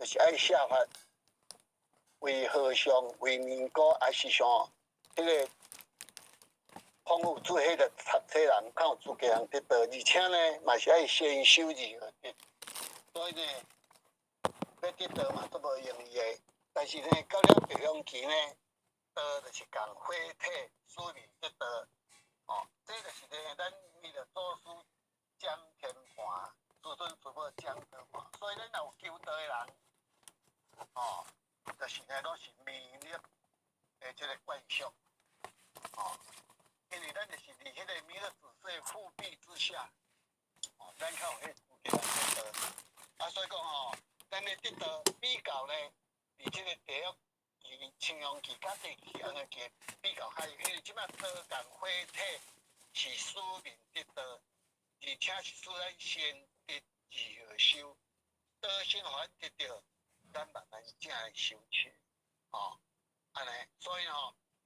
就是爱写法为和尚、为民国，还是像迄个丰富做迄个读册人，较有资格人得到，而且呢，嘛是爱先修字的，所以呢，要得到嘛都无容易的。但是呢，到了地方期呢，就是共火体书面得到，这就是呢，咱为了做书讲天盘，子孙父母讲天盘，所以咱若有求道的人，就是呢，拢是弥勒的这个惯习，因为咱就是伫迄个弥勒祖师的护庇之下，咱较有迄资格得到。所以讲咱咧得到比较呢，伫即个第一青阳期甲第二样的期比较较，因为即摆多共火体是书面得到，而且是使咱先得字而修，多先互咱得到，咱慢慢正会修持，安尼，所以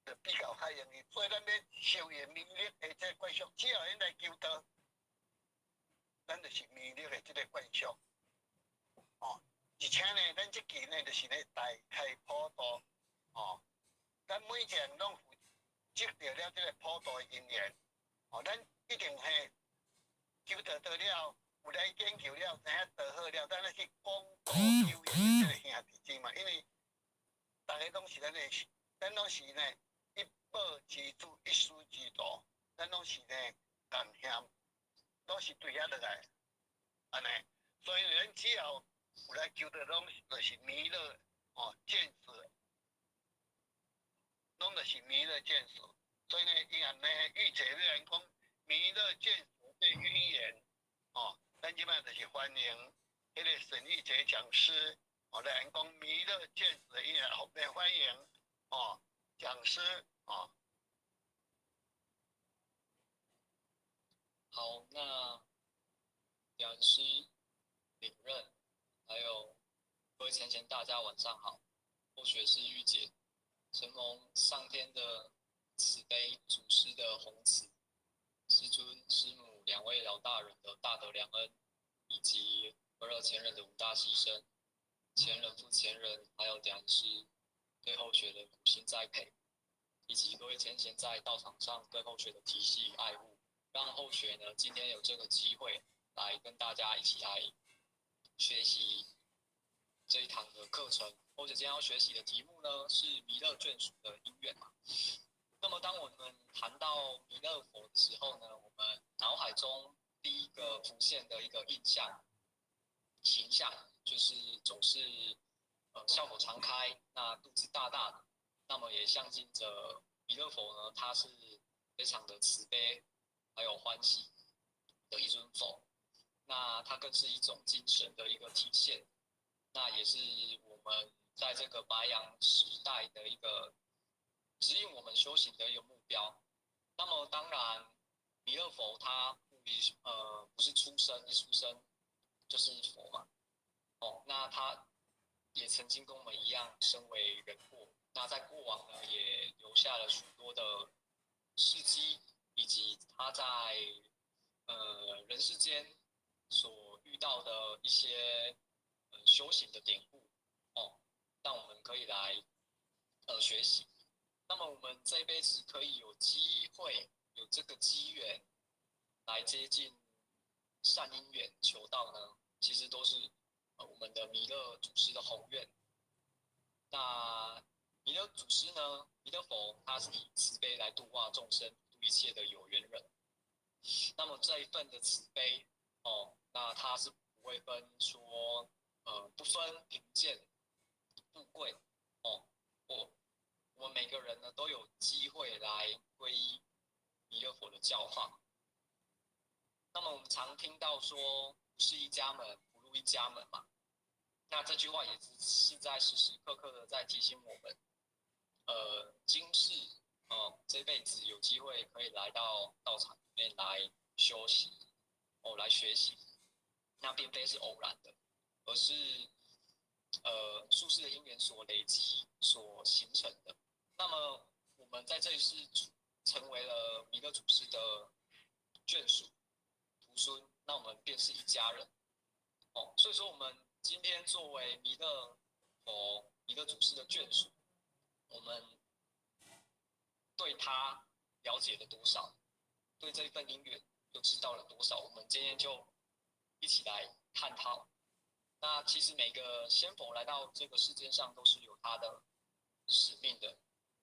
就比较较容易。所以咱要修验弥勒的这个惯习，只要咱来求道，咱就是弥勒的这个惯习，而且呢，咱这期呢，就是咧大开普渡，咱每一个人拢接到了这个普渡的因缘，咱一定嘿求道到了，有来研究了，知影道好了，咱来去广度有缘的这个兄弟姊妹，因为大家拢是咱拢是呢一报之主，一书之道，咱拢是呢共兄，拢是对遐落来，安尼，所以咱只要有来求道，拢就是弥勒见识，拢就是弥勒见识。所以呢，伊也呢预测有人讲弥勒见识的语言，咱即摆就是欢迎迄个沈玉杰讲师，来讲弥勒见识的语言，后面欢迎讲师好，那讲师领任，还有各位前贤大家晚上好，或许是玉姐，承蒙上天的慈悲，祖师的宏慈，师尊师母两位老大人的大德良恩，以及22前人的五大牺牲，前人复前人，还有讲师对后学的苦心栽培，以及各位前贤在道场上对后学的提携与爱护，让后学呢今天有这个机会来跟大家一起来学习这一堂的课程。后学今天要学习的题目呢是弥勒眷属的因缘嘛。那么当我们谈到弥勒佛的时候呢，我们脑海中第一个浮现的一个印象形象就是总是笑口常开，那肚子大大的，那么也象征着弥勒佛呢，他是非常的慈悲还有欢喜的一尊佛，那它更是一种精神的一个体现，那也是我们在这个白羊时代的一个指引我们修行的一个目标。那么当然弥勒佛他不是出生一出生就是佛嘛，那他也曾经跟我们一样身为人过，那在过往呢也留下了许多的事迹，以及他在人世间所遇到的一些修行的典故，让我们可以来学习。那么我们这一辈子可以有机会有这个机缘来接近善因缘求道呢，其实都是我们的弥勒祖师的宏愿。那弥勒祖师呢，弥勒佛他是以慈悲来度化众生，度一切的有缘人。那么这一份的慈悲，那他是不会分说，不分贫贱、富贵，我们每个人呢都有机会来皈依弥勒佛的教化。那么我们常听到说，不是一家门，不入一家门嘛。那这句话也是在时时刻刻的在提醒我们，今世这辈子有机会可以来到道场里面来修习，来学习，那并非是偶然的，而是数世的因缘所累积所形成的。那么我们在这里是成为了弥勒祖师的眷属徒孙，那我们便是一家人。所以说我们今天作为弥勒祖师的眷属，我们对他了解了多少，对这一份因缘又知道了多少？我们今天就一起来探讨。那其实每个仙佛来到这个世界上都是有他的使命的，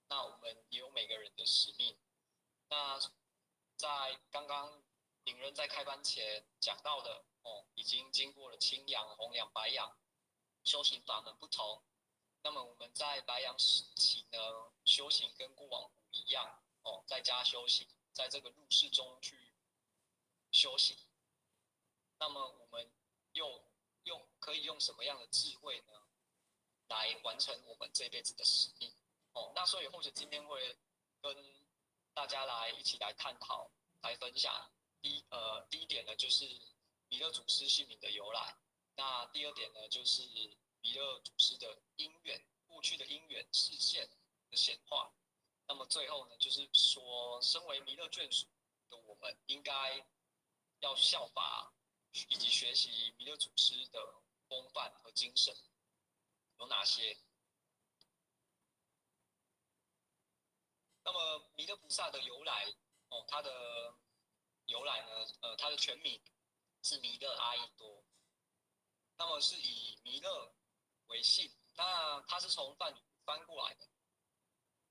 那我们也有每个人的使命。那在刚刚领人在开班前讲到的已经经过了清阳、弘扬、白养，修行法门不同。那么我们在白羊时期呢，修行跟过往不一样在家修行，在这个入世中去修行。那么我们可以用什么样的智慧呢，来完成我们这辈子的使命？那所以或许今天会跟大家一起来探讨、来分享。第一点呢，就是弥勒祖师姓名的由来。那第二点呢，就是弥勒祖师的因缘，过去的因缘实现的显化。那么最后呢，就是说，身为弥勒眷属的我们，应该要效法以及学习弥勒祖师的风范和精神有哪些？那么弥勒菩萨的由来他的由来呢，他的全名是弥勒阿逸多。那么是以弥勒为姓，那他是从梵语翻过来的。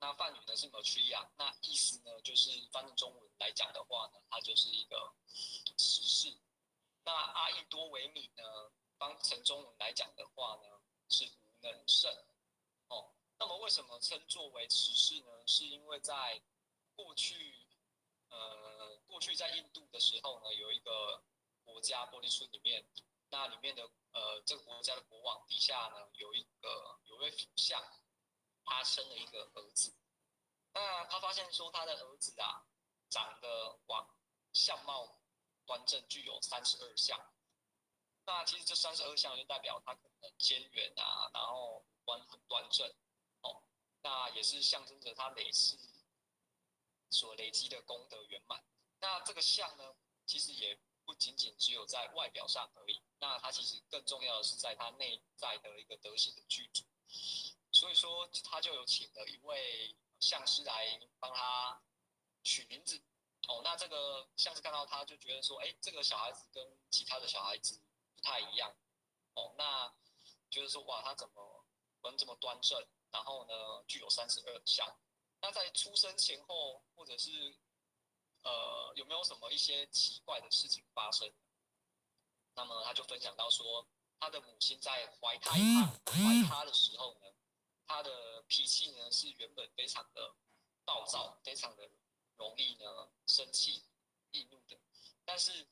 那梵语呢是 Maitreya， 那意思呢就是翻译中文来讲的话呢，它就是一个持世。那阿逸多为名呢，翻成中文来讲的话呢，是无能胜。那么为什么称作为持世呢？是因为在过去在印度的时候呢，有一个国家玻璃村里面，那里面的这个国家的国王底下呢，有一位辅相，他生了一个儿子。那他发现说他的儿子长得相貌端正，具有32项。那其实这32项就代表他可能肩圆然后五官很端正那也是象征着他累世所累积的功德圆满。那这个相呢，其实也不仅仅只有在外表上而已，那它其实更重要的是在他内在的一个德行的具足。所以说，他就有请了一位相师来帮他取名字那这个相师看到他就觉得说，这个小孩子跟其他的小孩子不太一样那觉得说，哇，他怎么人这么端正，然后呢具有32项。那在出生前后，或者是有没有什么一些奇怪的事情发生？那么他就分享到说，他的母亲在怀他的时候呢，他的脾气呢是原本非常的暴躁，非常的容易呢生气、易怒的。但是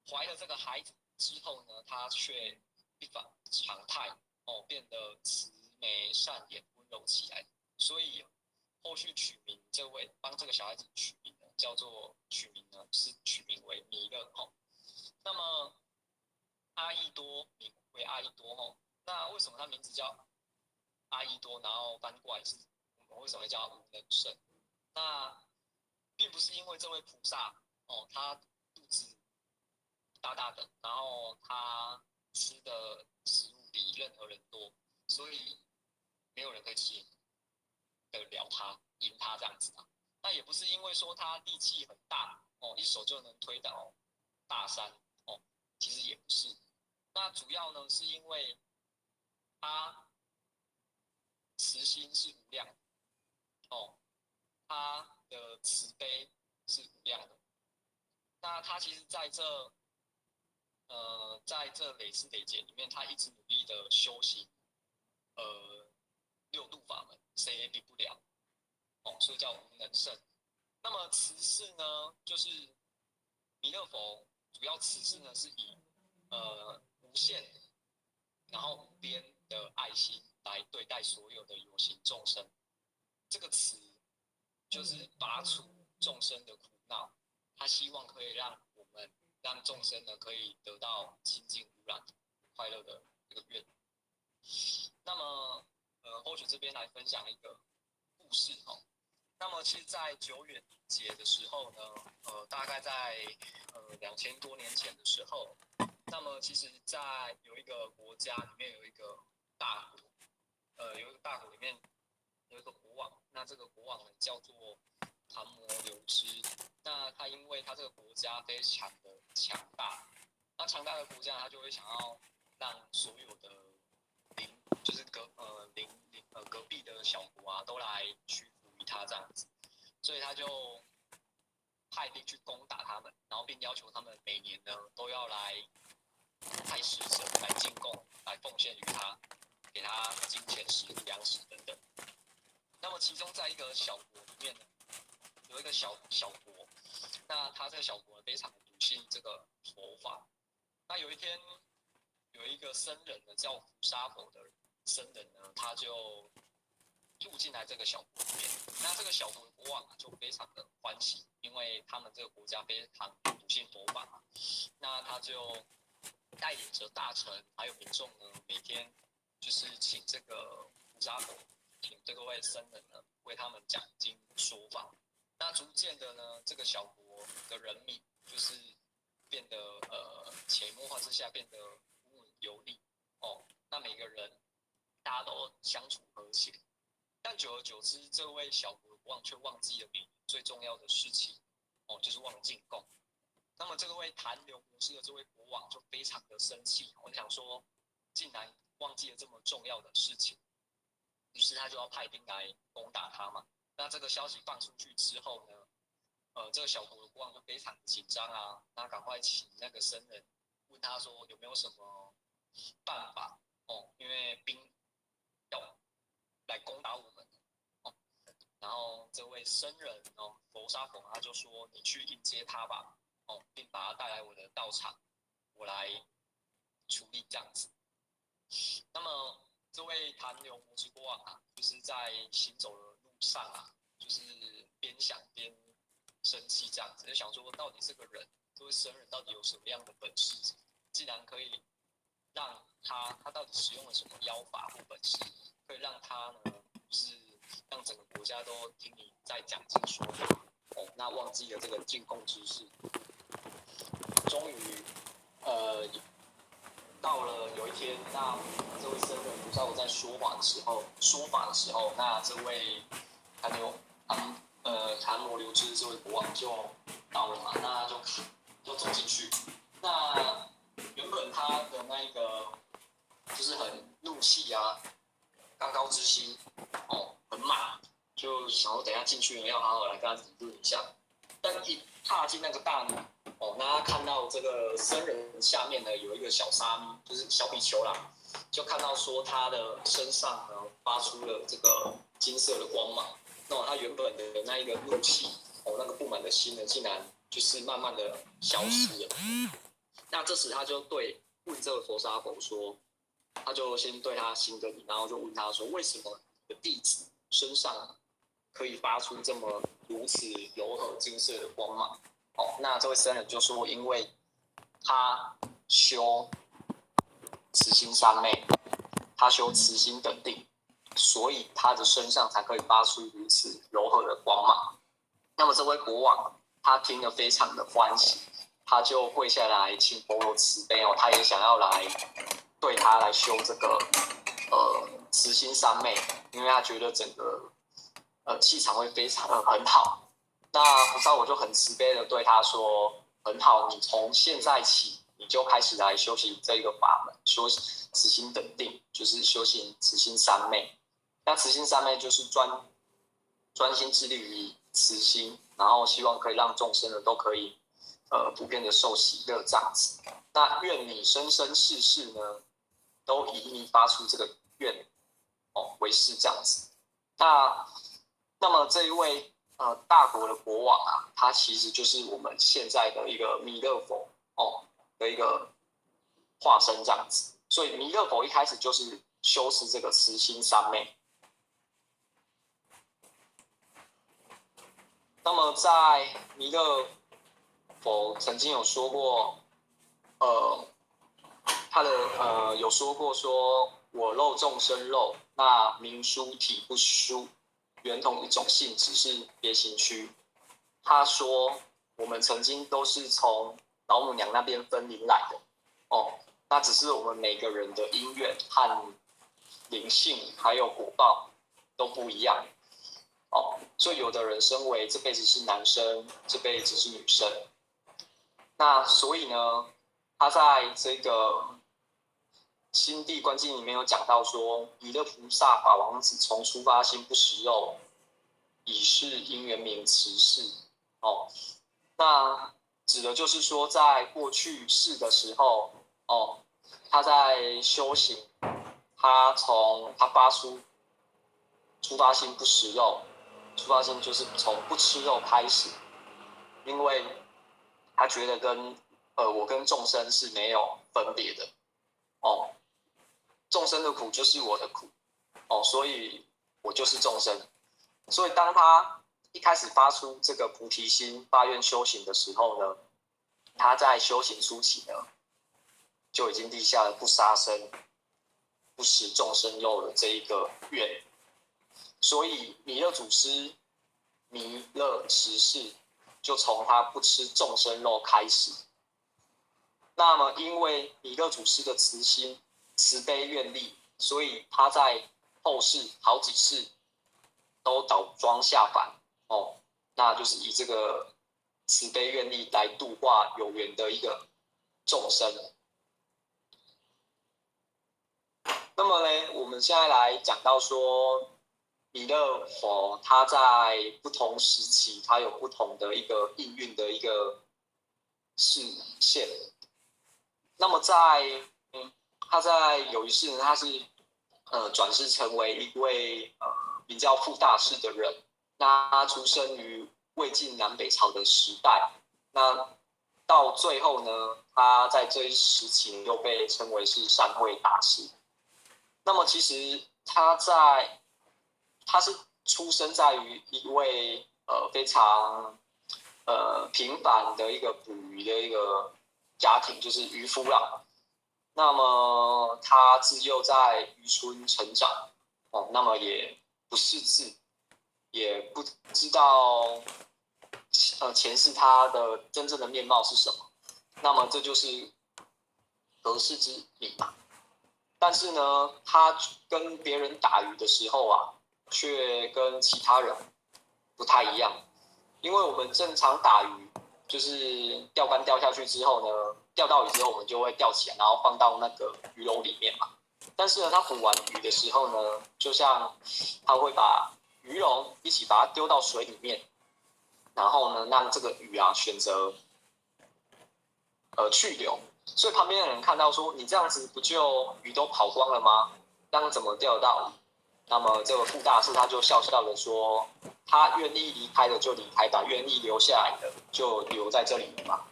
怀了这个孩子之后呢，他却一反常态变得慈眉善眼、温柔起来。所以后续帮这个小孩子取名呢，是取名为弥勒那么阿逸多名为阿逸多那为什么他名字叫阿逸多，然后翻过来是我们为什么会叫无能胜？那并不是因为这位菩萨他肚子大大的，然后他吃的食物比任何人多，所以没有人可以吃得了他，赢他这样子那也不是因为说他力气很大一手就能推倒大山其实也不是。那主要呢是因为他慈心是无量的他的慈悲是无量的。那他其实在这累世累劫里面，他一直努力的修行六度法门，谁也比不了所以叫无能胜。那么慈氏呢，就是弥勒佛主要慈氏呢是以无限然后无边的爱心来对待所有的有情众生。这个慈就是拔除众生的苦恼，他希望可以让众生呢可以得到清净无染、快乐的这个愿。那么或许这边来分享一个故事那么其实，在久远节的时候呢，大概在2000多年前的时候，那么其实，在有一个国家里面有一个大国，有一个大国里面有一个国王，那这个国王呢叫做唐摩流支。那他因为他这个国家非常的强大，那强大的国家他就会想要让所有的就是隔壁的小国啊都来屈服于他这样子，所以他就派兵去攻打他们，然后并要求他们每年呢都要来派使者来进贡，来奉献于他，给他金钱、食物、粮食等等。那么其中在一个小国里面呢，有一个小国，那他这个小国非常笃信这个佛法。那有一天，有一个僧人呢，叫伏沙佛的僧人呢，他就住进来这个小国里面。那这个小国的国王就非常的欢喜，因为他们这个国家非常笃信佛法嘛。那他就带领着大臣还有民众呢，每天就是请这个伏沙佛，请这个位僧人呢，为他们讲经说法。那逐渐的呢，这个小国的人民就是变得潜移默化之下变得无能有力哦。那每个人大家都相处和谐，但久而久之，这位小国国王却忘记了最重要的事情哦，就是忘了进贡。那么这位谭流模式的这位国王就非常的生气，我想说，竟然忘记了这么重要的事情，于是他就要派兵来攻打他嘛。那这个消息放出去之后呢，这个小国的国王就非常紧张啊，那赶快请那个僧人问他说有没有什么办法哦，因为兵要来攻打我们哦。然后这位僧人哦，佛沙佛他就说你去迎接他吧，哦，并把他带来我的道场，我来处理这样子。那么这位谭流摩之国王啊，就是在行走的路上啊，就是边想边生气这样子，就想说到底这个人，这位僧人到底有什么样的本事，既然可以让他到底使用了什么妖法或本事，可以让他呢，就是让整个国家都听你在讲经说法哦，那忘记了这个进贡之事。终于，到了有一天，那这位僧人不知道我在说法的时候，那这位谭摩流支这位国王就到了嘛，那就走进去。那原本他的那一个就是很怒气啊，刚高之心哦，很满，就想说等一下进去要好好来跟他理论一下。但一踏进那个大门哦，那他看到这个僧人下面呢有一个小沙弥，就是小比丘啦，就看到说他的身上呢发出了这个金色的光芒，那他原本的那一个怒气哦，那个不满的心呢，竟然就是慢慢的消失了。那这时他就问这个佛沙佛说，他就先对他行个礼，然后就问他说，为什么你的弟子身上可以发出这么如此柔和金色的光芒？哦，那这位僧人就说，因为他修慈心三昧，他修慈心等定，所以他的身上才可以发出如此柔和的光芒。那么这位国王他听了非常的欢喜，他就跪下来请佛陀慈悲哦，他也想要来对他来修这个慈心三昧，因为他觉得整个气场会非常的很好。那菩萨我就很慈悲的对他说，很好，你从现在起你就开始来修行这个法门，修慈心等定，就是修行慈心三昧。那慈心三昧就是专心致力于慈心，然后希望可以让众生呢都可以普遍的受喜乐这样子。那愿你生生世世呢都以你发出这个愿哦为是这样子。那么这一位大国的国王啊，他其实就是我们现在的一个弥勒佛哦的一个化身这样子。所以弥勒佛一开始就是修持这个慈心三昧。那么在弥勒佛曾经有说过，他的有说过说，我肉众生肉，那名殊体不殊，原同一种性，只是别行区。他说，我们曾经都是从老母娘那边分灵来的，哦，那只是我们每个人的因缘和灵性还有果报都不一样。哦，所以有的人身为这辈子是男生，这辈子是女生。那所以呢，他在这个心地观经里面有讲到说，弥勒菩萨法王子从出发心不食肉，以是因缘名持世。哦，那指的就是说，在过去世的时候，哦，他在修行，他发出出发心不食肉，出发心就是从不吃肉开始，因为他觉得我跟众生是没有分别的。哦，众生的苦就是我的苦。哦，所以我就是众生。所以当他一开始发出这个菩提心、发愿修行的时候呢，他在修行初期呢，就已经立下了不杀生、不食众生肉的这一个愿。所以弥勒祖师弥勒持世，就从他不吃众生肉开始。那么因为弥勒祖师的慈心、慈悲愿力，所以他在后世好几世都倒装下凡。哦，那就是以这个慈悲愿力来度化有缘的一个众生。那么呢，我们现在来讲到说，弥勒佛他在不同时期，他有不同的一个应运的一个视线。那么他在有一世呢，他是转世成为一位名叫傅大士的人。那他出生于魏晋南北朝的时代。那到最后呢，他在这一时期又被称为是善慧大师。那么其实他是出生在于一位非常平凡的一个捕鱼的一个家庭，就是渔夫啦。那么他自幼在渔村成长。哦，那么也不识字，也不知道前世他的真正的面貌是什么。那么这就是得世之谜嘛。但是呢，他跟别人打鱼的时候啊，却跟其他人不太一样。因为我们正常打鱼，就是钓竿钓下去之后呢，钓到鱼之后我们就会钓起来，然后放到那个鱼篓里面嘛。但是呢，他捕完鱼的时候呢，就像他会把鱼笼一起把它丢到水里面，然后呢，让这个鱼啊选择去留。所以旁边的人看到说，你这样子不就鱼都跑光了吗？这样怎么钓得到？那么这个傅大师他就笑笑的说，他愿意离开的就离开吧，愿意留下来的就留在这里吧。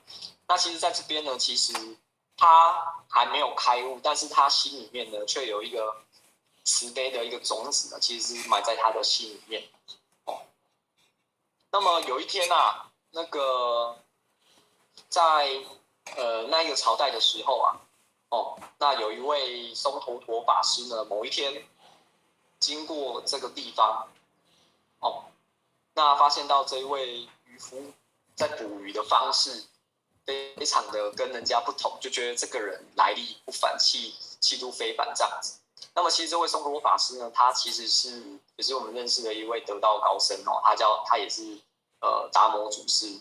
那其实在这边呢，其实他还没有开悟，但是他心里面呢却有一个慈悲的一个种子呢，其实是埋在他的心里面。哦，那么有一天啊，那个在那一个朝代的时候啊，哦，那有一位松头陀法师呢，某一天经过这个地方。哦，那发现到这一位渔夫在捕鱼的方式非常的跟人家不同，就觉得这个人来历不凡，气度非凡这样子。那么其实这位松陀法师呢，他其实也是我们认识的一位得道高僧哦，他也是达摩祖师。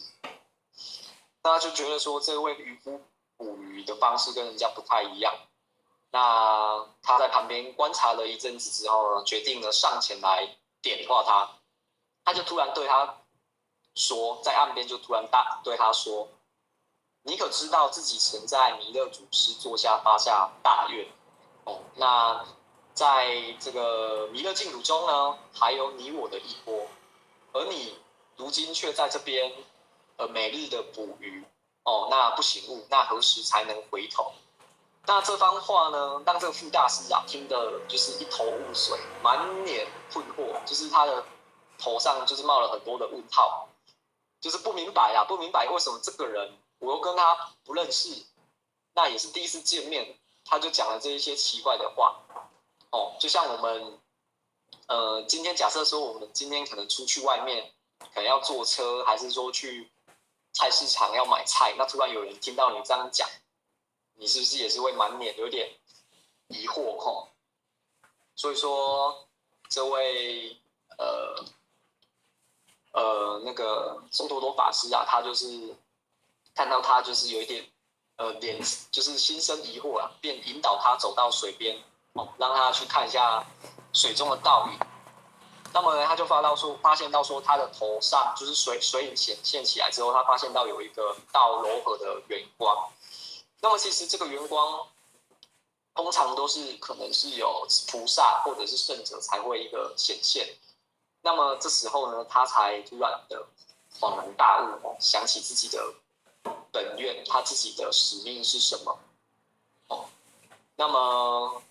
那他就觉得说这位渔夫捕鱼的方式跟人家不太一样。那他在旁边观察了一阵子之后呢，决定了上前来点化他。他就突然对他说，在岸边就突然对他说：“你可知道自己曾在弥勒祖师座下发下大愿？哦，那在这个弥勒净土中呢，还有你我的一波，而你如今却在这边每日的捕鱼。哦，那不醒悟，那何时才能回头？”那这番话呢，让这个傅大师啊听的就是一头雾水，满脸困惑，就是他的头上就是冒了很多的问号，就是不明白啦，不明白为什么这个人我又跟他不认识，那也是第一次见面，他就讲了这一些奇怪的话。哦，就像我们今天假设说我们今天可能出去外面，可能要坐车，还是说去菜市场要买菜，那突然有人听到你这样讲。你是不是也是会满脸有点疑惑吼？所以说，这位那个松陀罗法师啊，他就是看到他就是有一点脸就是心生疑惑啊，便引导他走到水边哦，让他去看一下水中的倒影。那么他就发现到说，他的头上就是水影显现起来之后，他发现到有一个道柔和的圆光。那么其实这个圆光通常都是可能是有菩萨或者是圣者才会一个显现。那么这时候呢，他才突然的恍然大悟哦，想起自己的本愿，他自己的使命是什么哦。那么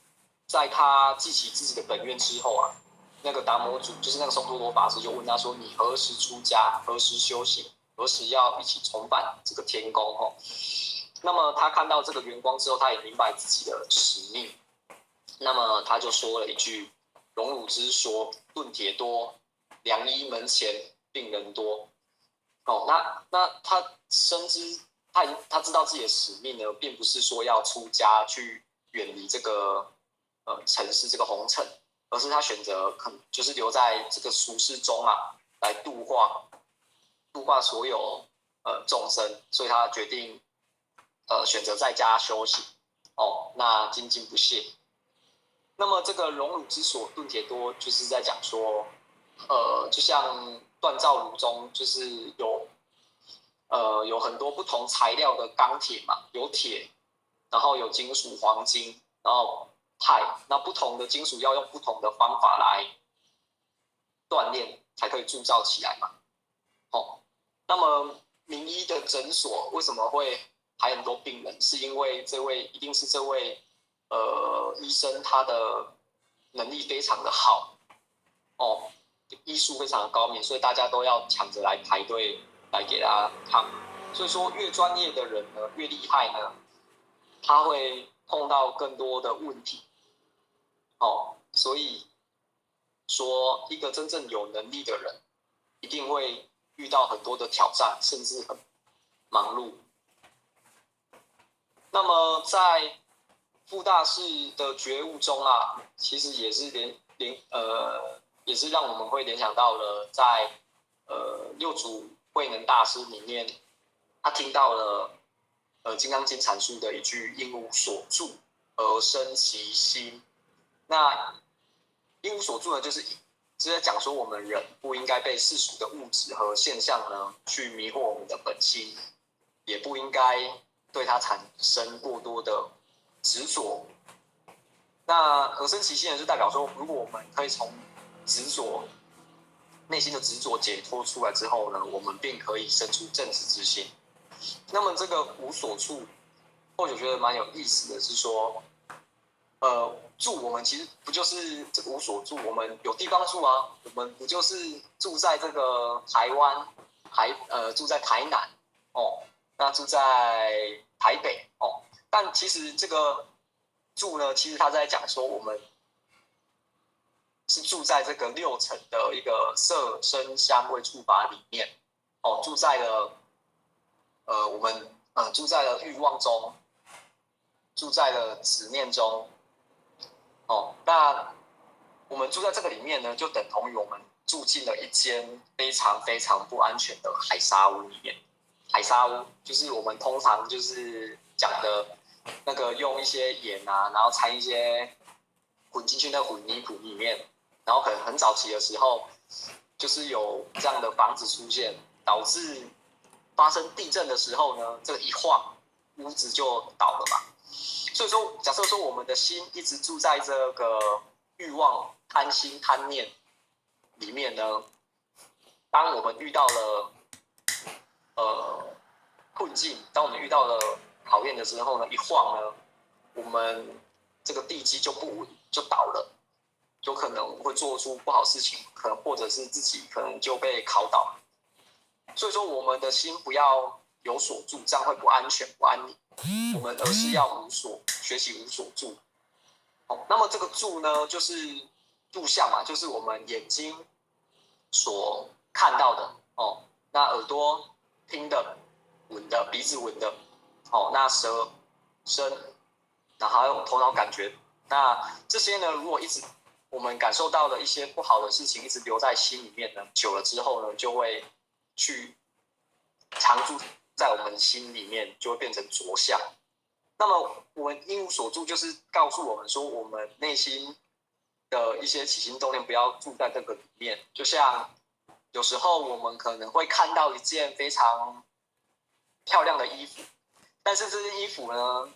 在他记起自己的本愿之后啊，那个达摩祖就是那个松陀罗法师就问他说：“你何时出家？何时修行？何时要一起重返这个天宫？”哦，那么他看到这个圆光之后，他也明白自己的使命。那么他就说了一句：“荣辱之说，钝铁多，良医门前病人多。”哦，那他深知他知道自己的使命呢，并不是说要出家去远离这个尘世这个红尘，而是他选择就是留在这个俗世中啊，来度化所有众生，所以他决定选择在家修行。哦，那精进不懈。那么这个荣辱之所，钝铁多，就是在讲说，就像锻造炉中，就是有很多不同材料的钢铁嘛，有铁，然后有金属、黄金，然后钛，那不同的金属要用不同的方法来锻炼，才可以铸造起来嘛。哦，那么名医的诊所为什么会还很多病人？是因为一定是这位医生他的能力非常的好哦，医术非常的高明，所以大家都要抢着来排队来给他看。所以说，越专业的人呢，越厉害呢，他会碰到更多的问题哦。所以说，一个真正有能力的人，一定会遇到很多的挑战，甚至很忙碌。那么在傅大士的觉悟中啊，其实也是也是让我们会联想到了在六祖慧能大师里面，他听到了《金刚经》阐述的一句“因无所住而生其心”。那因无所住呢，就是在讲说我们人不应该被世俗的物质和现象呢去迷惑我们的本心，也不应该对它产生过多的执着。那而生其心呢，就代表说，如果我们可以从执着内心的执着解脱出来之后呢，我们便可以生出正直之心。那么这个无所处，或者觉得蛮有意思的是说，住我们其实不就是这个无所住？我们有地方住啊，我们不就是住在这个台湾，住在台南哦，那住在台北哦。但其实这个住呢，其实他在讲说我们是住在这个六层的一个色声香味触法里面哦，住在了我们住在了欲望中，住在了执念中哦。那我们住在这个里面呢，就等同于我们住进了一间非常非常不安全的海沙屋里面。海沙屋就是我们通常就是讲的那个用一些盐啊，然后掺一些混进去那混凝土里面，然后可能很早期的时候，就是有这样的房子出现，导致发生地震的时候呢，这个一晃，屋子就倒了嘛。所以说，假设说我们的心一直住在这个欲望、贪心、贪念里面呢，当我们遇到了困境，当我们遇到了考验的时候呢，一晃呢，我们这个地基就不稳，就倒了，有可能会做出不好事情，可能或者是自己可能就被考倒。所以说，我们的心不要有所住，这样会不安全、不安宁。我们而是要学习无所住。那么这个住呢，就是住相嘛，就是我们眼睛所看到的哦，那耳朵听的、闻的，鼻子闻的，哦，那舌身，然后还有头脑感觉。那这些呢，如果一直我们感受到的一些不好的事情一直留在心里面呢，久了之后呢，就会去常驻在我们心里面，就会变成着相。那么我们因无所住，就是告诉我们说，我们内心的一些起心动念不要住在这个里面。就像有时候我们可能会看到一件非常漂亮的衣服，但是这件衣服呢，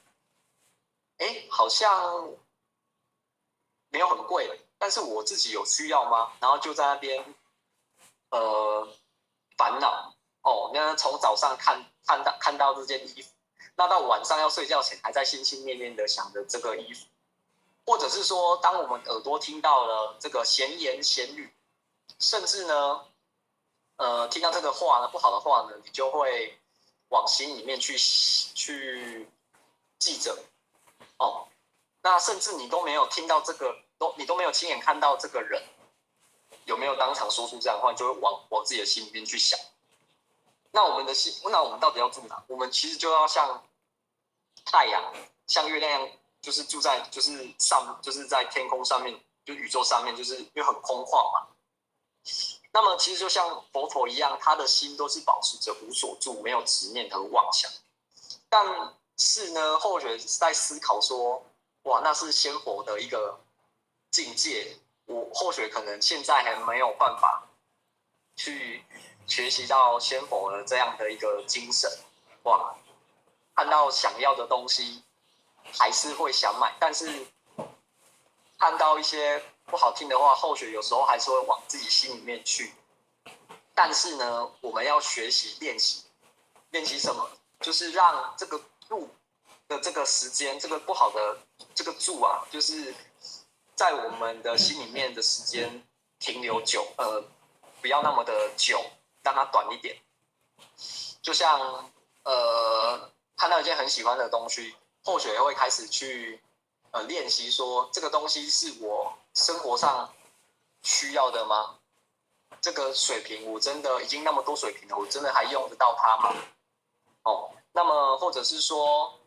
好像没有很贵，但是我自己有需要吗？然后就在那边烦恼哦。那从早上看到这件衣服，那到晚上要睡觉前还在心心念念的想着这个衣服，或者是说，当我们耳朵听到了这个闲言闲语，甚至呢，听到这个话呢不好的话呢，你就会往心里面去记着哦。那甚至你都没有听到这个，你都没有亲眼看到这个人有没有当场说出这样的话，你就会往自己的心里面去想。那我们的心，那我们到底要住哪？我们其实就要像太阳、像月亮，就是住在就是在天空上面，就宇宙上面，就是因为很空旷嘛。那么其实就像佛陀一样，他的心都是保持着无所住，没有执念和妄想。但是呢，后学是在思考说，哇，那是仙佛的一个境界，我后学可能现在还没有办法去学习到仙佛的这样的一个精神。哇，看到想要的东西还是会想买，但是看到一些不好听的话，后学有时候还是会往自己心里面去。但是呢，我们要学习练习什么？就是让这个住的这个时间，这个不好的这个住啊，就是在我们的心里面的时间停留久，不要那么的久，让它短一点。就像看到一件很喜欢的东西，或许会开始去练习说，这个东西是我生活上需要的吗？这个水瓶我真的已经那么多水瓶了，我真的还用得到它吗？哦，那么或者是说，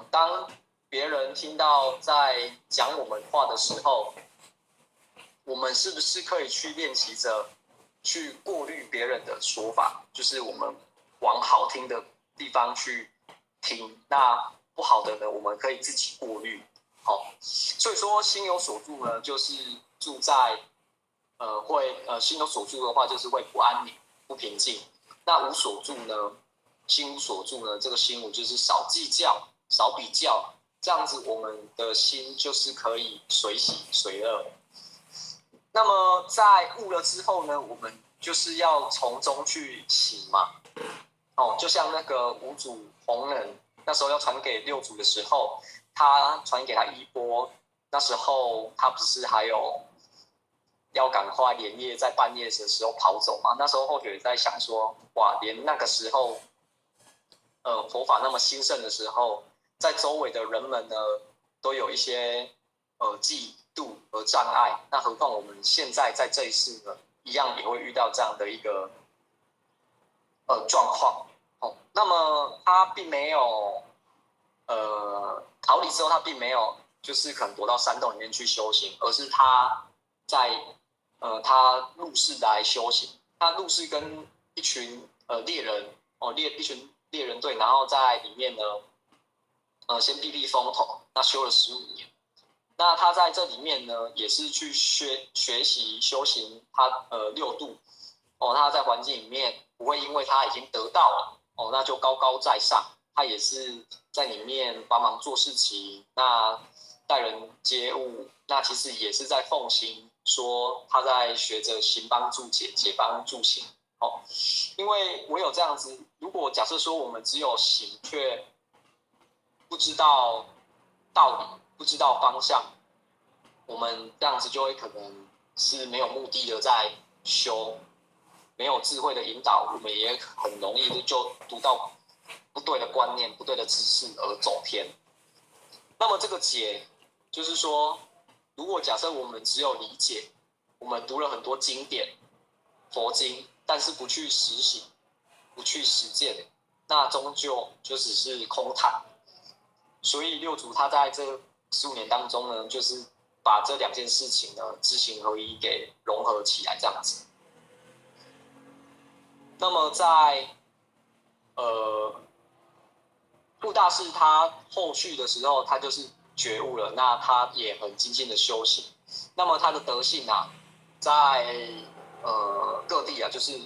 当别人听到在讲我们话的时候，我们是不是可以去练习着去过滤别人的说法？就是我们往好听的地方去听，那不好的呢，我们可以自己过滤。好，所以说心有所住呢，就是住在心有所住的话，就是会不安宁、不平静。那无所住呢，心无所住呢，这个心无就是少计较、少比较，这样子我们的心就是可以随喜随乐。那么在悟了之后呢，我们就是要从中去行嘛。哦，就像那个五祖弘忍那时候要传给六祖的时候，他传给他衣钵，那时候他不是还有要赶快连夜在半夜的时候跑走嘛？那时候后学在想说，哇，连那个时候，佛法那么兴盛的时候，在周围的人们呢，都有一些嫉妒和障碍，那何况我们现在在这一世呢，一样也会遇到这样的一个状况。哦，那么他并没有逃离之后，他并没有就是可能躲到山洞里面去修行，而是他在他入世来修行。他入世跟一群猎人一群猎人队，然后在里面呢先避避风头，那修了15年。那他在这里面呢，也是去学习修行他6度哦。他在环境里面不会因为他已经得到了哦，那就高高在上。他也是在里面帮忙做事情，那待人接物，那其实也是在奉行说他在学着行帮助解，解帮助行。哦，因为我有这样子，如果假设说我们只有行却不知道道理，不知道方向，我们这样子就会可能是没有目的的在修，没有智慧的引导，我们也很容易就读到不对的观念、不对的知识而走偏。那么这个解就是说，如果假设我们只有理解，我们读了很多经典、佛经，但是不去实行、不去实践，那终究就只是空谈。所以六祖他在这15年当中呢，就是把这2件事情呢知行合一给融合起来这样子。那么在悟大师他后续的时候，他就是觉悟了，那他也很精进的修行。那么他的德性啊，在各地啊，就是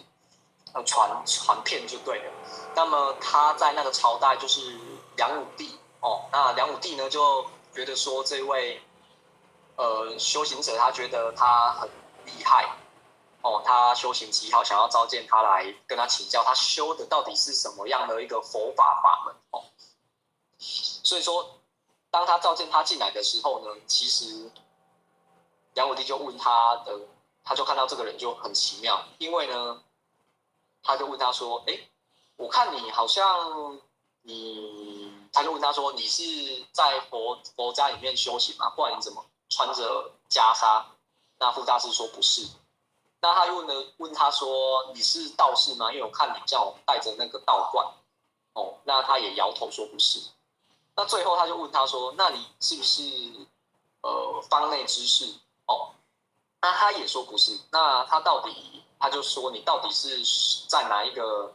传遍就对了。那么他在那个朝代就是梁武帝哦，那梁武帝呢就觉得说这位修行者，他觉得他很厉害哦，他修行极好，想要召见他来跟他请教，他修的到底是什么样的一个佛法法门哦。所以说，当他召见他进来的时候呢，其实梁武帝就问他就看到这个人就很奇妙，因为呢，他就问他说：“哎，我看你好像他就问他说，你是在佛家里面修行吗？不然你怎么穿着袈裟？”那傅大师说不是。那他又问他说：“你是道士吗？因为我看你叫我带着那个道冠。”哦，那他也摇头说不是。那最后他就问他说：“那你是不是方内之士？”哦，那他也说不是。那他就说你到底是在哪一个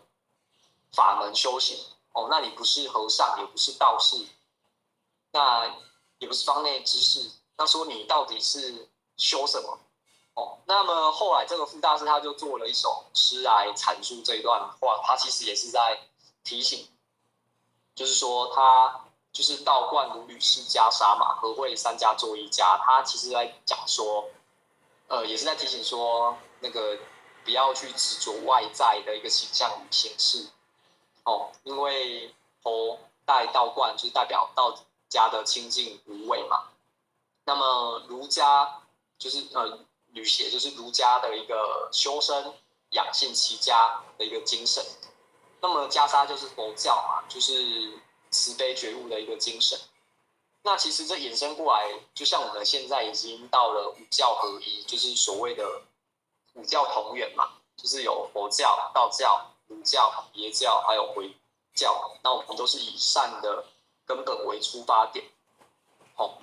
法门修行？哦，那你不是和尚，也不是道士，那也不是方内之士。那说你到底是修什么？哦，那么后来这个傅大师他就做了一首诗来阐述这一段话，他其实也是在提醒，就是说他就是道观如履是袈裟嘛，何谓三家作一家？他其实在讲说，也是在提醒说，那个不要去执着外在的一个形象与形式哦，因为头戴道冠就是代表道家的清净无为嘛。那么儒家就是儒学就是儒家的一个修身养性齐家的一个精神。那么袈裟就是佛教嘛，就是慈悲觉悟的一个精神。那其实这衍生过来，就像我们现在已经到了五教合一，就是所谓的五教同源嘛，就是有佛教、道教、儒教、耶教，还有回教。那我们都是以善的根本为出发点，哦。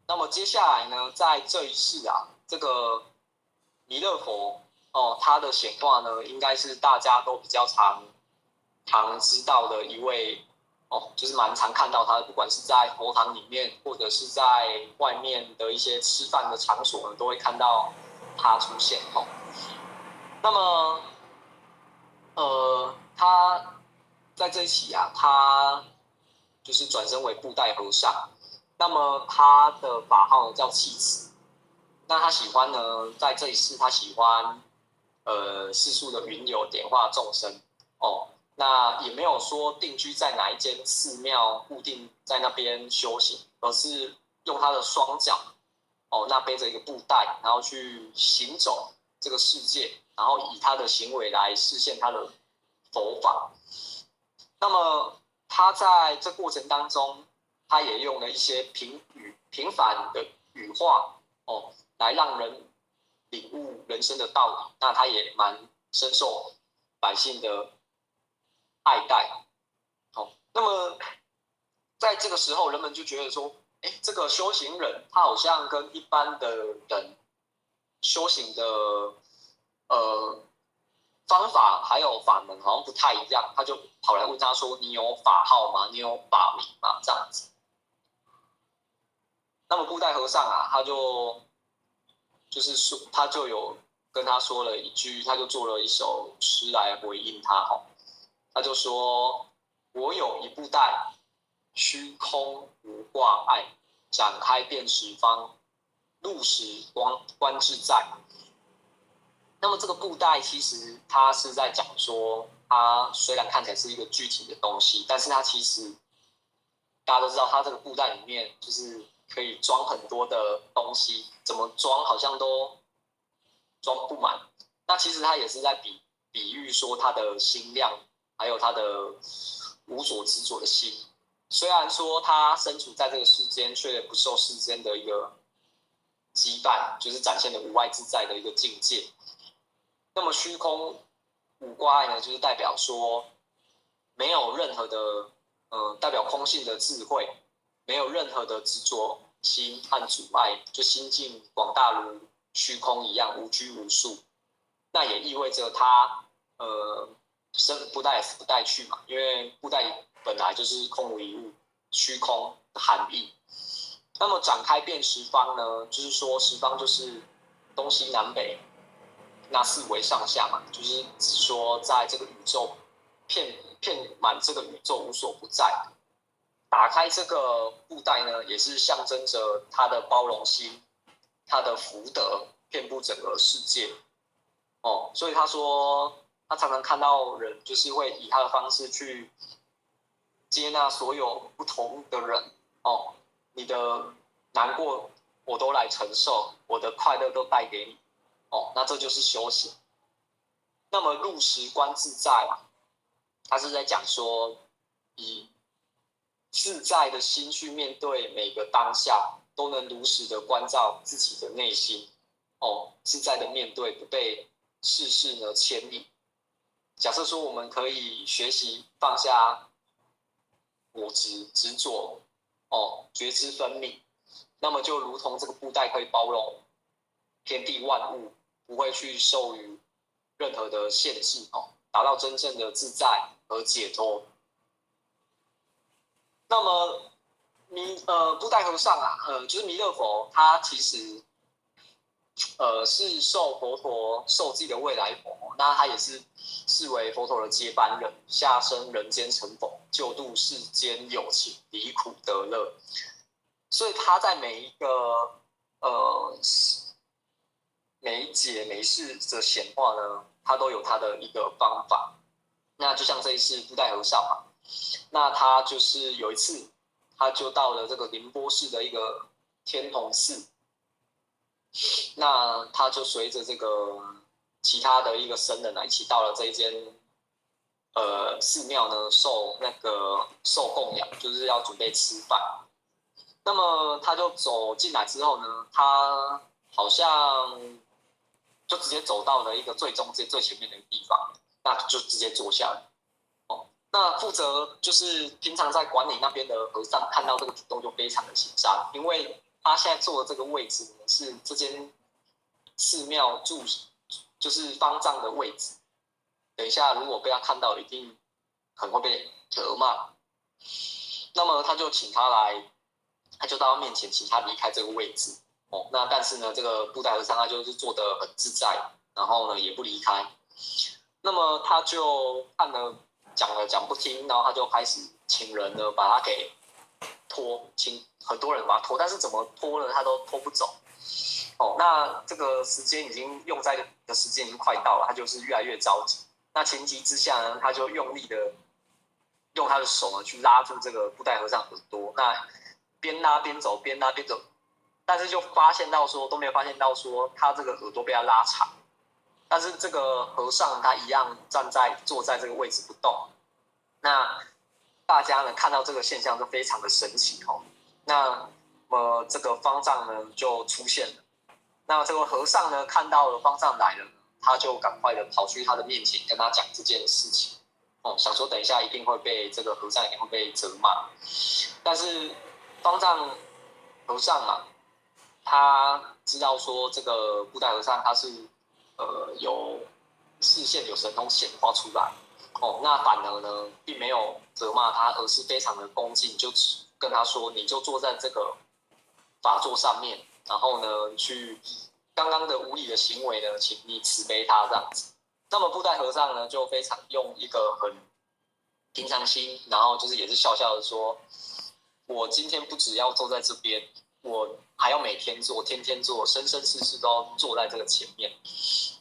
那么接下来呢，在这一世啊，这个弥勒佛哦，他的显化呢，应该是大家都比较常知道的一位哦，就是蛮常看到他的，不管是在佛堂里面，或者是在外面的一些吃饭的场所呢，都会看到他出现哦。那么他在这一期啊，他就是转身为布袋和尚。那么他的法号叫弃子。那他喜欢呢，在这一世他喜欢世俗的云游点化众生哦。那也没有说定居在哪一间寺庙，固定在那边修行，而是用他的双脚哦，那背着一个布袋，然后去行走这个世界，然后以他的行为来实现他的佛法。那么他在这过程当中，他也用了一些平凡的语话哦，来让人领悟人生的道理。那他也蛮深受百姓的爱戴。哦，那么在这个时候，人们就觉得说，哎，这个修行人他好像跟一般的人修行的方法还有法门好像不太一样，他就跑来问他说：“你有法号吗？你有法名吗？”这样子。那么布袋和尚啊，就是说，他就有跟他说了一句，他就做了一首诗来回应他哈。他就说：“我有一布袋，虚空无挂碍，展开遍十方，入时观自在。”那么这个布袋其实它是在讲说，它虽然看起来是一个具体的东西，但是它其实大家都知道，它这个布袋里面就是可以装很多的东西，怎么装好像都装不满。那其实它也是在比喻说他的心量，还有他的无所执着的心。虽然说他身处在这个世间，却不受世间的一个羁绊，就是展现的无外自在的一个境界。那么虚空五挂碍呢，就是代表说没有任何的代表空性的智慧，没有任何的执着心和阻碍，就心境广大如虚空一样，无拘无束。那也意味着他生不带死不带去嘛，因为不带本来就是空无一物、虚空的含义。那么展开遍十方呢，就是说十方就是东西南北，那四维上下嘛，就是指说在这个宇宙遍满这个宇宙无所不在。打开这个布袋呢，也是象征着他的包容心、他的福德遍布整个世界。哦，所以他说他常常看到人，就是会以他的方式去接纳所有不同的人。哦，你的难过我都来承受，我的快乐都带给你。哦，那这就是修行。那么入时观自在啊，他是在讲说以自在的心去面对每个当下，都能如实的关照自己的内心。哦，自在的面对，不被世事呢牵引。假设说我们可以学习放下我执着，哦，觉知分明，那么就如同这个布袋可以包容天地万物，不会去受于任何的限制，哦，达到真正的自在和解脱。那么布袋和尚啊，就是弥勒佛，他其实是受佛陀受记的未来佛，那他也是视为佛陀的接班人，下生人间成佛，救度世间有情，离苦得乐。所以他在每一个每一节每一世的显化呢，他都有他的一个方法。那就像这一次布袋和尚嘛，那他就是有一次，他就到了这个宁波市的一个天童寺。那他就随着这个其他的一个僧人一起到了这一间寺庙呢，受供养，就是要准备吃饭。那么他就走进来之后呢，他好像就直接走到了一个最中间最前面的一个地方，那就直接坐下来。哦，那负责就是平常在管理那边的和尚看到这个举动就非常的紧张，因为他现在坐的这个位置呢，是这间寺庙就是方丈的位置。等一下如果被他看到，一定很会被责骂。那么他就请他来，他就到他面前请他离开这个位置。哦，那但是呢，这个布袋和尚他就是坐得很自在，然后呢也不离开。那么他就看了讲了讲不听，然后他就开始请人呢把他给拖，请很多人把他拖，但是怎么拖呢他都拖不走。哦，那这个时间已经用在的时间已经快到了，他就是越来越着急。那情急之下呢，他就用力的用他的手呢去拉住这个布袋和尚耳朵，那边拉边走，边拉边走，但是就发现到说都没有发现到说他这个耳朵被他拉长，但是这个和尚他一样坐在这个位置不动。那大家呢看到这个现象就非常的神奇哦。那这个方丈呢就出现了。那这个和尚呢看到了方丈来了，他就赶快的跑去他的面前跟他讲这件事情。哦，想说等一下一定会被这个和尚一定会被责骂，但是方丈和尚嘛，他知道说这个布袋和尚他是有视线有神通显化出来。哦，那反而呢并没有责骂他，而是非常的恭敬，就跟他说你就坐在这个法座上面，然后呢去刚刚的无理的行为呢请你慈悲他这样子。那么布袋和尚呢就非常用一个很平常心，然后就是也是笑笑的说，我今天不只要坐在这边，我还要每天做，天天做，生生世世都要坐在这个前面。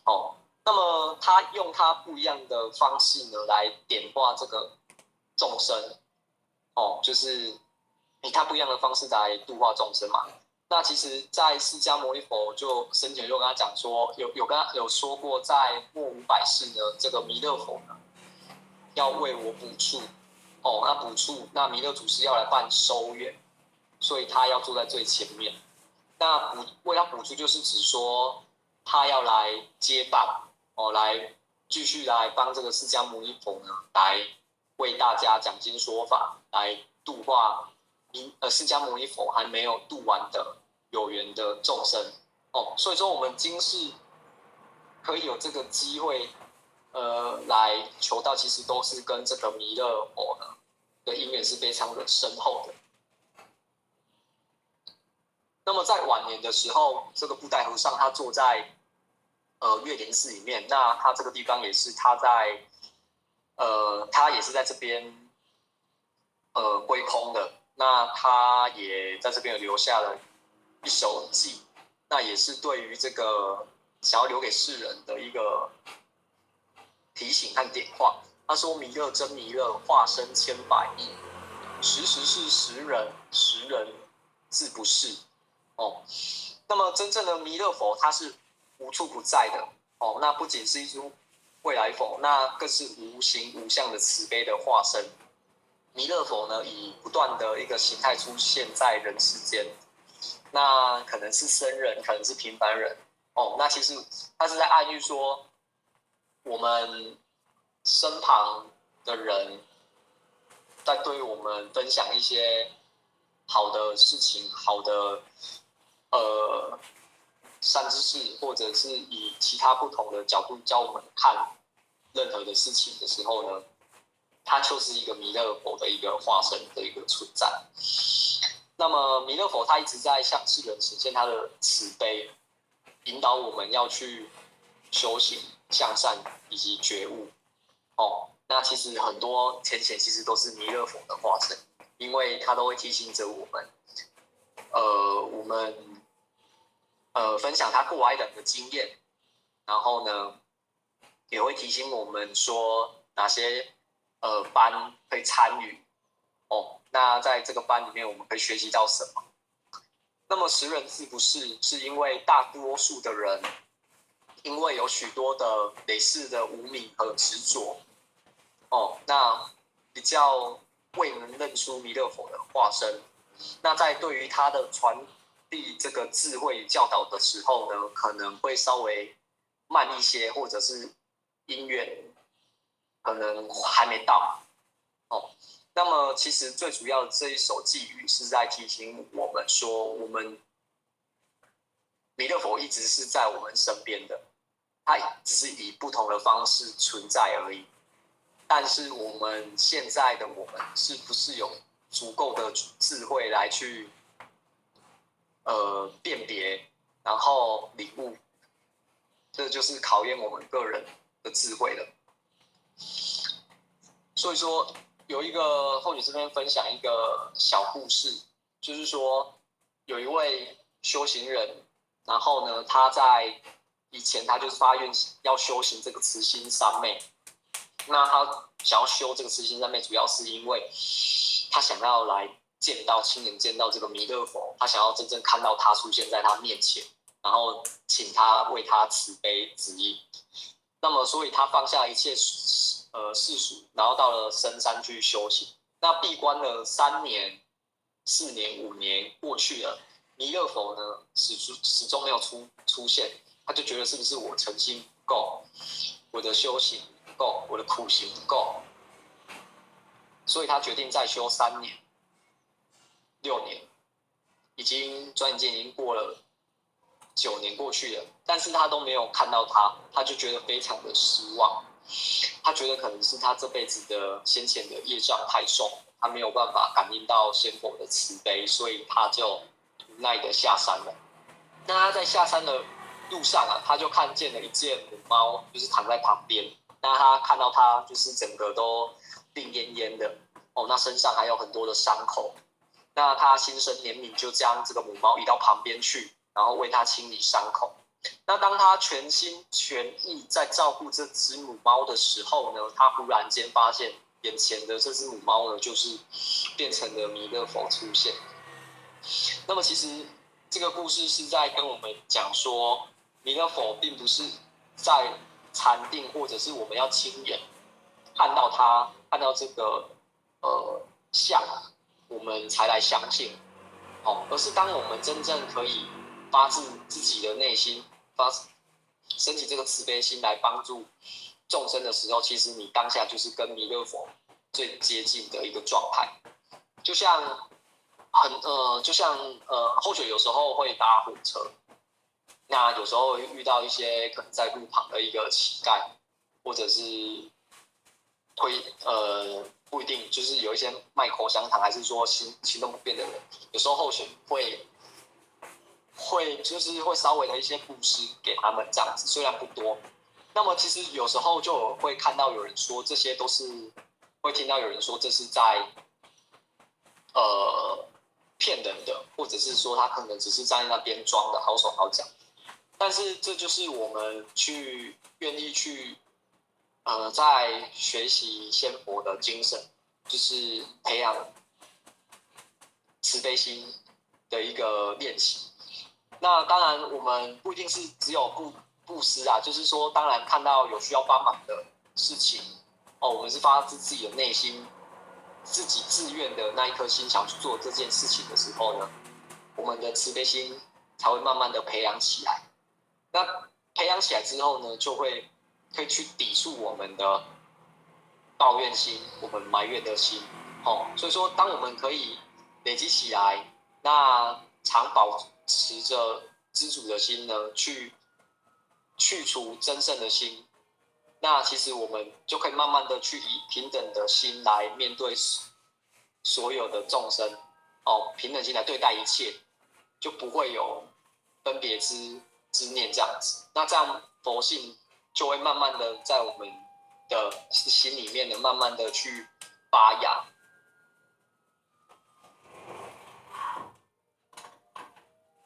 哦，那么他用他不一样的方式呢来点化这个众生。哦，就是以他不一样的方式来度化众生嘛。那其实，在释迦牟尼佛就生前就跟他讲说，有说过，在末500世呢，这个弥勒佛呢要为我补处。哦，那补处，那弥勒祖师要来办收院，所以他要坐在最前面。那为他补处，就是指说他要来接棒，哦，来继续来帮这个释迦牟尼佛呢，来为大家讲经说法，来度化释迦牟尼佛还没有度完的有缘的众生哦。所以说，我们今世可以有这个机会，来求道，其实都是跟这个弥勒佛呢的因缘是非常的深厚的。那么在晚年的时候，这个布袋和尚他坐在月莲寺里面，那他这个地方也是他也是在这边归空的，那他也在这边留下了一首偈，那也是对于这个想要留给世人的一个提醒和点化。他说：“弥勒真弥勒，化身千百亿，时时是时人，时人自不是。”哦，那么真正的弥勒佛，他是无处不在的哦。那不仅是一尊未来佛，那更是无形无相的慈悲的化身。弥勒佛呢，以不断的一个形态出现在人世间，那可能是僧人，可能是平凡人哦。那其实他是在暗喻说，我们身旁的人在对我们分享一些好的事情，好的善知识，或者是以其他不同的角度教我们看任何的事情的时候呢，它就是一个弥勒佛的一个化身的一个存在。那么弥勒佛他一直在向世人呈现他的慈悲，引导我们要去修行、向善以及觉悟。哦，那其实很多浅显其实都是弥勒佛的化身，因为他都会提醒着我们，分享他过来人的经验，然后呢，也会提醒我们说哪些班可以参与哦。那在这个班里面，我们可以学习到什么？那么时人自不是，是因为大多数的人，因为有许多的累世的无明和执着哦，那比较未能认出弥勒佛的化身。那在对于他的传递这个智慧与教导的时候呢，可能会稍微慢一些，或者是因缘可能还没到哦。那么其实最主要的这一首寄语是在提醒我们说，我们弥勒佛一直是在我们身边的，他只是以不同的方式存在而已。但是我们现在的我们是不是有足够的智慧来去辨别，然后领悟？这就是考验我们个人的智慧了。所以说，有一个后女这边分享一个小故事，就是说有一位修行人，然后呢，他在以前他就是发愿要修行这个慈心三昧。那他想要修这个慈心三昧，主要是因为他想要来亲眼见到这个弥勒佛，他想要真正看到他出现在他面前，然后请他为他慈悲指引。那么，所以他放下一切世俗，然后到了深山去修行。那闭关了3年、4年、5年过去了，弥勒佛呢始终没有出现，他就觉得是不是我诚心不够，我的修行不够，我的苦行不够，所以他决定再修3年、6年，转眼间已经过了9年过去了，但是他都没有看到他，他就觉得非常的失望。他觉得可能是他这辈子的先前的业障太重，他没有办法感应到仙佛的慈悲，所以他就无奈的下山了。那他在下山的路上啊，他就看见了一件母猫，就是躺在旁边。那他看到它就是整个都病恹恹的哦，那身上还有很多的伤口。那他心生怜悯，就将这个母猫移到旁边去，然后为它清理伤口。那当他全心全意在照顾这只母猫的时候呢，他忽然间发现眼前的这只母猫呢，就是变成了弥勒佛出现。那么其实这个故事是在跟我们讲说，弥勒佛并不是在禅定，或者是我们要亲眼看到他，看到这个像，我们才来相信哦，而是当我们真正可以发自自己的内心，升起这个慈悲心来帮助众生的时候，其实你当下就是跟弥勒佛最接近的一个状态。就像后学有时候会搭火车，那有时候会遇到一些可能在路旁的一个乞丐，或者是不一定，就是有一些卖口香糖，还是说行动不便的人，有时候后学就是会稍微的一些布施给他们这样子，虽然不多。那么其实有时候就会看到有人说，这些都是会听到有人说这是在骗人的，或者是说他可能只是在那边装的好手好脚。但是这就是我们愿意去在学习仙佛的精神，就是培养慈悲心的一个练习。那当然，我们不一定是只有布施啊，就是说，当然看到有需要帮忙的事情，我们是发自自己的内心，自己自愿的那一颗心想去做这件事情的时候呢，我们的慈悲心才会慢慢的培养起来。那培养起来之后呢，可以去抵触我们的抱怨心，我们埋怨的心。所以说，当我们可以累积起来，那常保持着知足的心呢，去除争胜的心，那其实我们就可以慢慢的去以平等的心来面对所有的众生，平等心来对待一切，就不会有分别之念这样子。那这样佛性就会慢慢的在我们的心里面呢，慢慢的去发芽。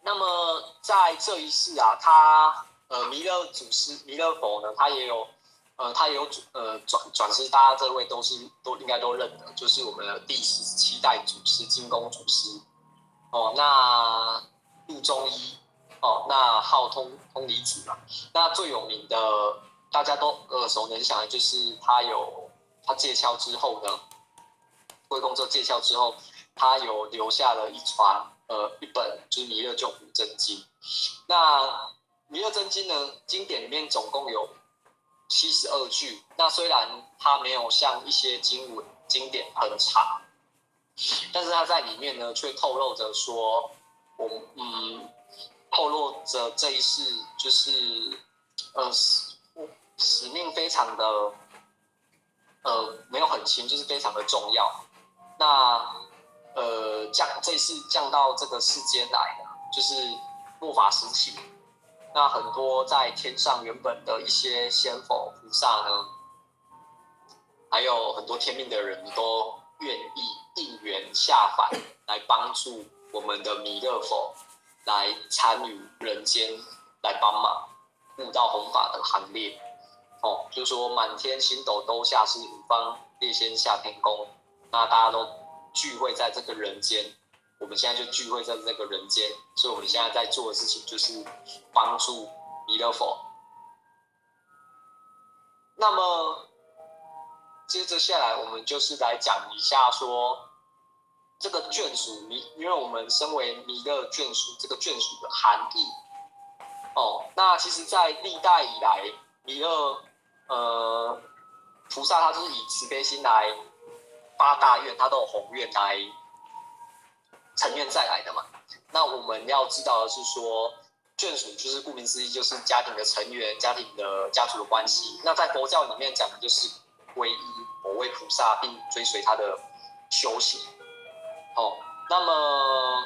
那么在这一世啊，弥勒祖师弥勒佛呢，他也有转世，大家这位都应该都认得，就是我们的第17代祖师金公祖师。那陆中医，那号通离子嘛。那最有名的，大家都耳熟能详的就是他戒窍之后呢，归公这戒窍之后，他有留下了一本就是《弥勒救苦真经》。那《弥勒真经》呢，经典里面总共有72句。那虽然它没有像一些经典很长，但是它在里面呢，却透露着说，透露着这一世就是使命非常的没有很轻，就是非常的重要。那这一次降到这个世间来呢，就是末法时期。那很多在天上原本的一些仙佛菩萨呢，还有很多天命的人都愿意应缘下凡来帮助我们的弥勒佛，来参与人间，来帮忙悟道弘法的行列。就是说满天星斗都下是五方列仙下天宫，那大家都聚会在这个人间，我们现在就聚会在这个人间，所以我们现在在做的事情就是帮助弥勒佛。那么接着下来，我们就是来讲一下说这个眷属因为我们身为弥勒眷属，这个眷属的含义。那其实在历代以来，弥勒菩萨他就是以慈悲心来发大愿，他都有宏愿来成愿再来的嘛。那我们要知道的是说，眷属就是顾名思义，就是家庭的成员、家族的关系。那在佛教里面讲的就是皈依某位菩萨，并追随他的修行。那么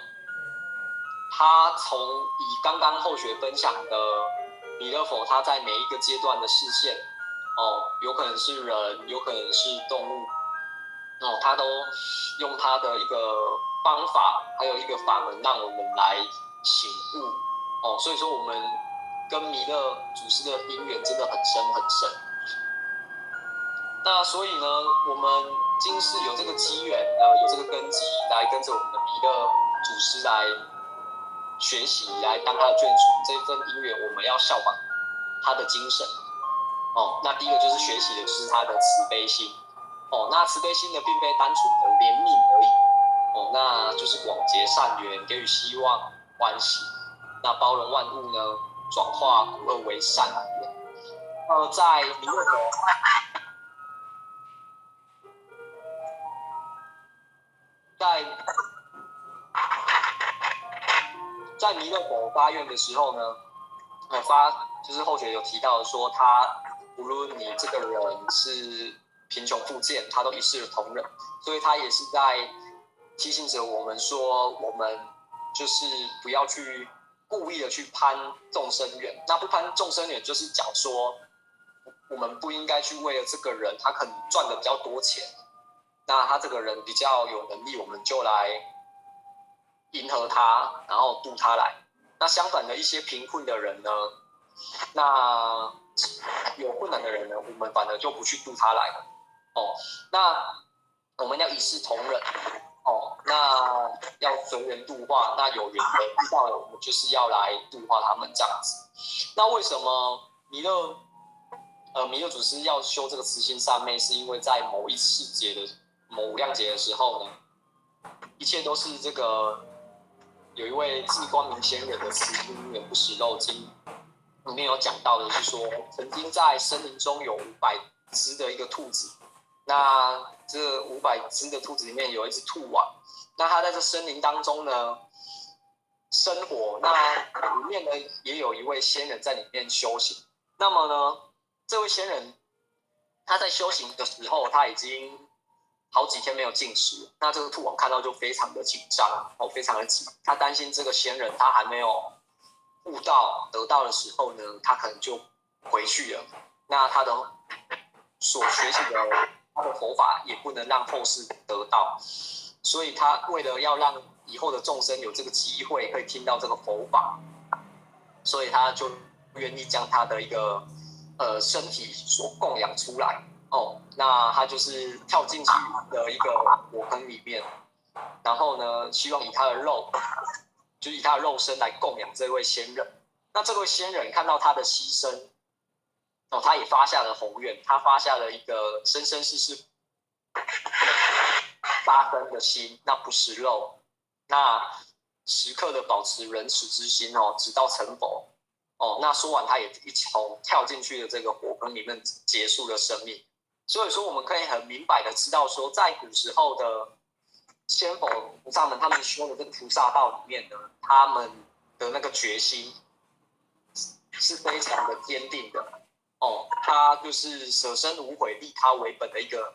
他以刚刚后学分享的弥勒佛，他在每一个阶段的视线，有可能是人，有可能是动物，他都用他的一个方法，还有一个法门，让我们来醒悟。所以说我们跟弥勒祖师的因缘真的很深很深。那所以呢，我们今世有这个机缘，有这个根基，来跟着我们的弥勒祖师来学习，来当他的眷属。这份因缘，我们要效仿他的精神。那第一个就是学习的就是他的慈悲心。那慈悲心呢，并非单纯的怜悯而已。那就是广结善缘，给予希望、欢喜。那包容万物呢，转化苦恶为善缘。在弥勒佛，在弥勒佛发愿的时候呢，就是后学有提到说，他无论你这个人是贫穷富贱，他都一视同仁，所以他也是在提醒着我们说，我们就是不要去故意的去攀众生缘。那不攀众生缘，就是讲说，我们不应该去为了这个人，他可能赚的比较多钱，那他这个人比较有能力，我们就来迎合他，然后渡他来。那相反的一些贫困的人呢，那有困难的人呢，我们反而就不去渡他来了。那我们要一视同仁。那要随缘度化，那有缘的遇到了，我们就是要来度化他们这样子。那为什么弥勒祖师要修这个慈心三昧，是因为在某一世节的某无量劫的时候呢，一切都是这个有一位智光明仙人的慈心远不食肉经里面有讲到的是说，曾经在森林中有500只的一个兔子。那这500只的兔子里面有一只兔王，那它在这森林当中呢生活，那里面呢也有一位仙人在里面修行。那么呢，这位仙人他在修行的时候，他已经好几天没有进食，那这个兔王看到就非常的紧张，非常的急，他担心这个仙人他还没有悟到得到的时候呢，他可能就回去了。那他的所学习的他的佛法也不能让后世得到，所以他为了要让以后的众生有这个机会可以听到这个佛法，所以他就愿意将他的一个身体所供养出来。那他就是跳进去的一个火坑里面，然后呢，希望以他的肉身来供养这位仙人。那这位仙人看到他的牺牲。他也发下了宏愿，他发下了一个生生世世发生的心，那不食肉，那时刻的保持仁慈之心直到成佛。那说完，他也一同跳进去的这个火坑里面，结束了生命。所以说，我们可以很明白的知道说，在古时候的仙佛菩萨们，他们修的这个菩萨道里面呢，他们的那个决心是非常的坚定的。他就是舍身无悔、利他为本的一个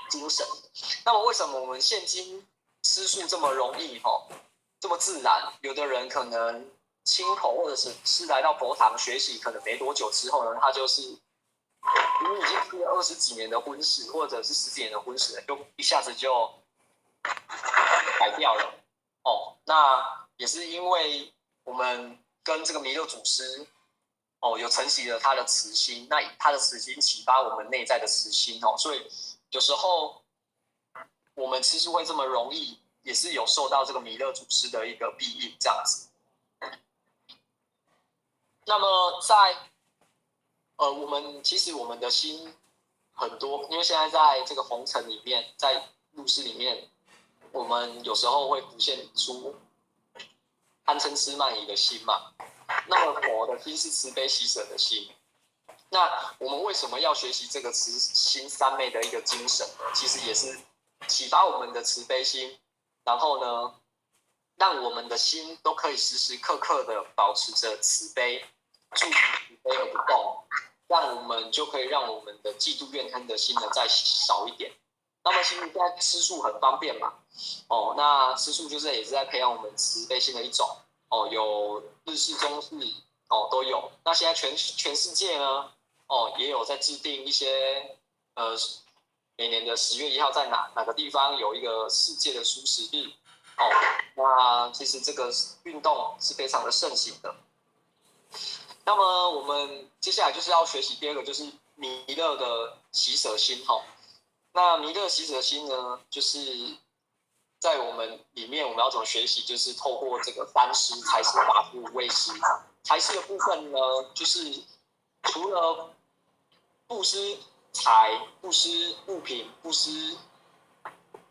精神。那么，为什么我们现今吃素这么容易，这么自然？有的人可能亲口或者是来到佛堂学习，可能没多久之后呢，他就是因为已经吃了20几年的荤食，或者是10几年的荤食，就一下子就改掉了。那也是因为我们跟这个弥勒祖师。有承袭了他的慈心，那以他的慈心启发我们内在的慈心所以有时候我们吃素会这么容易，也是有受到这个弥勒祖师的一个庇荫这样子。那么在其实我们的心很多，因为现在在这个红尘里面，在入世里面，我们有时候会浮现出贪嗔痴慢疑的心嘛。那么佛的心是慈悲喜舍的心，那我们为什么要学习这个慈心三昧的一个精神呢？其实也是启发我们的慈悲心，然后呢，让我们的心都可以时时刻刻的保持着慈悲，住于慈悲而不动，让我们就可以让我们的嫉妒怨恨的心呢再少一点。那么其实现在吃素很方便嘛，那吃素就是也是在培养我们慈悲心的一种。有日式、中式都有。那现在全世界呢，也有在制定一些每年的10月1号在哪个地方有一个世界的蔬食日。那其实这个运动是非常的盛行的。那么我们接下来就是要学习第二个，就是弥勒的喜舍心那弥勒喜舍心呢，就是在我们里面，我们要怎么学习？就是透过这个3施：财施、法施、无畏施。财施的部分呢，就是除了布施财、布施物品、布施，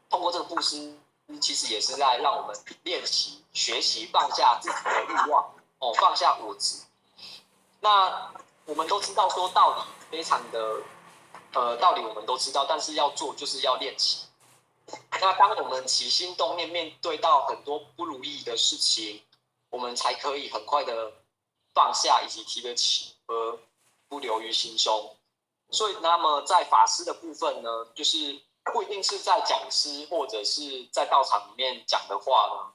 通过这个布施，其实也是在让我们练习、学习放下自己的欲望，放下我执。那我们都知道说道理非常的道理我们都知道，但是要做就是要练习。那当我们起心动念，面对到很多不如意的事情，我们才可以很快的放下以及提得起，而不留于心中。所以，那么在法师的部分呢，就是不一定是在讲师或者是在道场里面讲的话呢，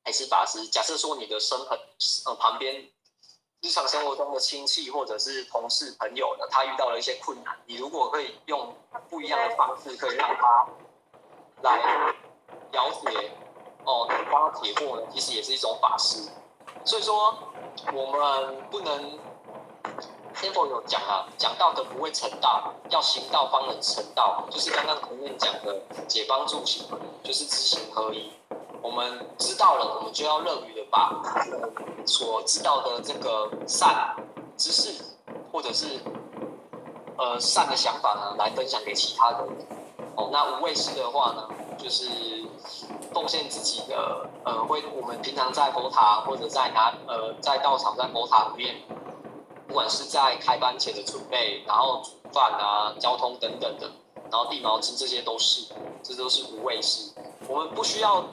还是法师。假设说你的旁边日常生活中的亲戚或者是同事朋友呢，他遇到了一些困难，你如果可以用不一样的方式，可以让他来了解帮他解惑呢，其实也是一种法师。所以说，我们不能天佛有讲道德不会成道，要行道方能成道，就是刚刚前面讲的解帮助行，就是知行合一。我们知道了，我们就要乐于的把所知道的这个善知识，或者是善的想法呢，来分享给其他人。那无畏师的话呢，就是奉献自己的我们平常在佛塔或者在道场在佛塔里面，不管是在开班前的准备，然后煮饭啊、交通等等的，然后递毛巾，这都是无畏师。我们不需要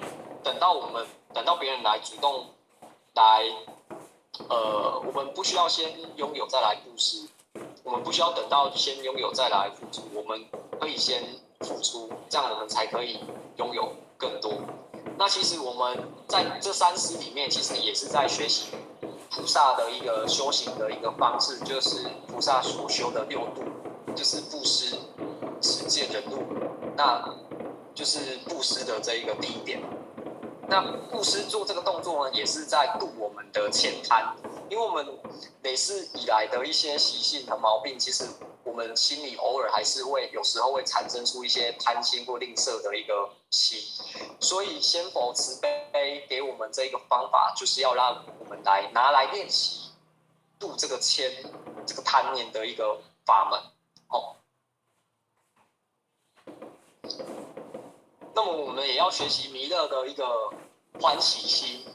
等到别人来主动来，我们不需要先拥有再来布施，我们不需要等到先拥有再来付出，我们可以先付出，这样我们才可以拥有更多。那其实我们在这3师里面，其实也是在学习菩萨的一个修行的一个方式，就是菩萨所修的6度，就是布施、持戒、忍辱，那就是布施的这一个第一点。那布施做这个动作呢，也是在度我们的欠贪，因为我们累世以来的一些习性和毛病，其实我们心里偶尔还是有时候会产生出一些贪心或吝啬的一个心，所以仙佛慈悲给我们这一个方法，就是要让我们拿来练习度这个这个贪念的一个法门。那么我们也要学习弥勒的一个欢喜心。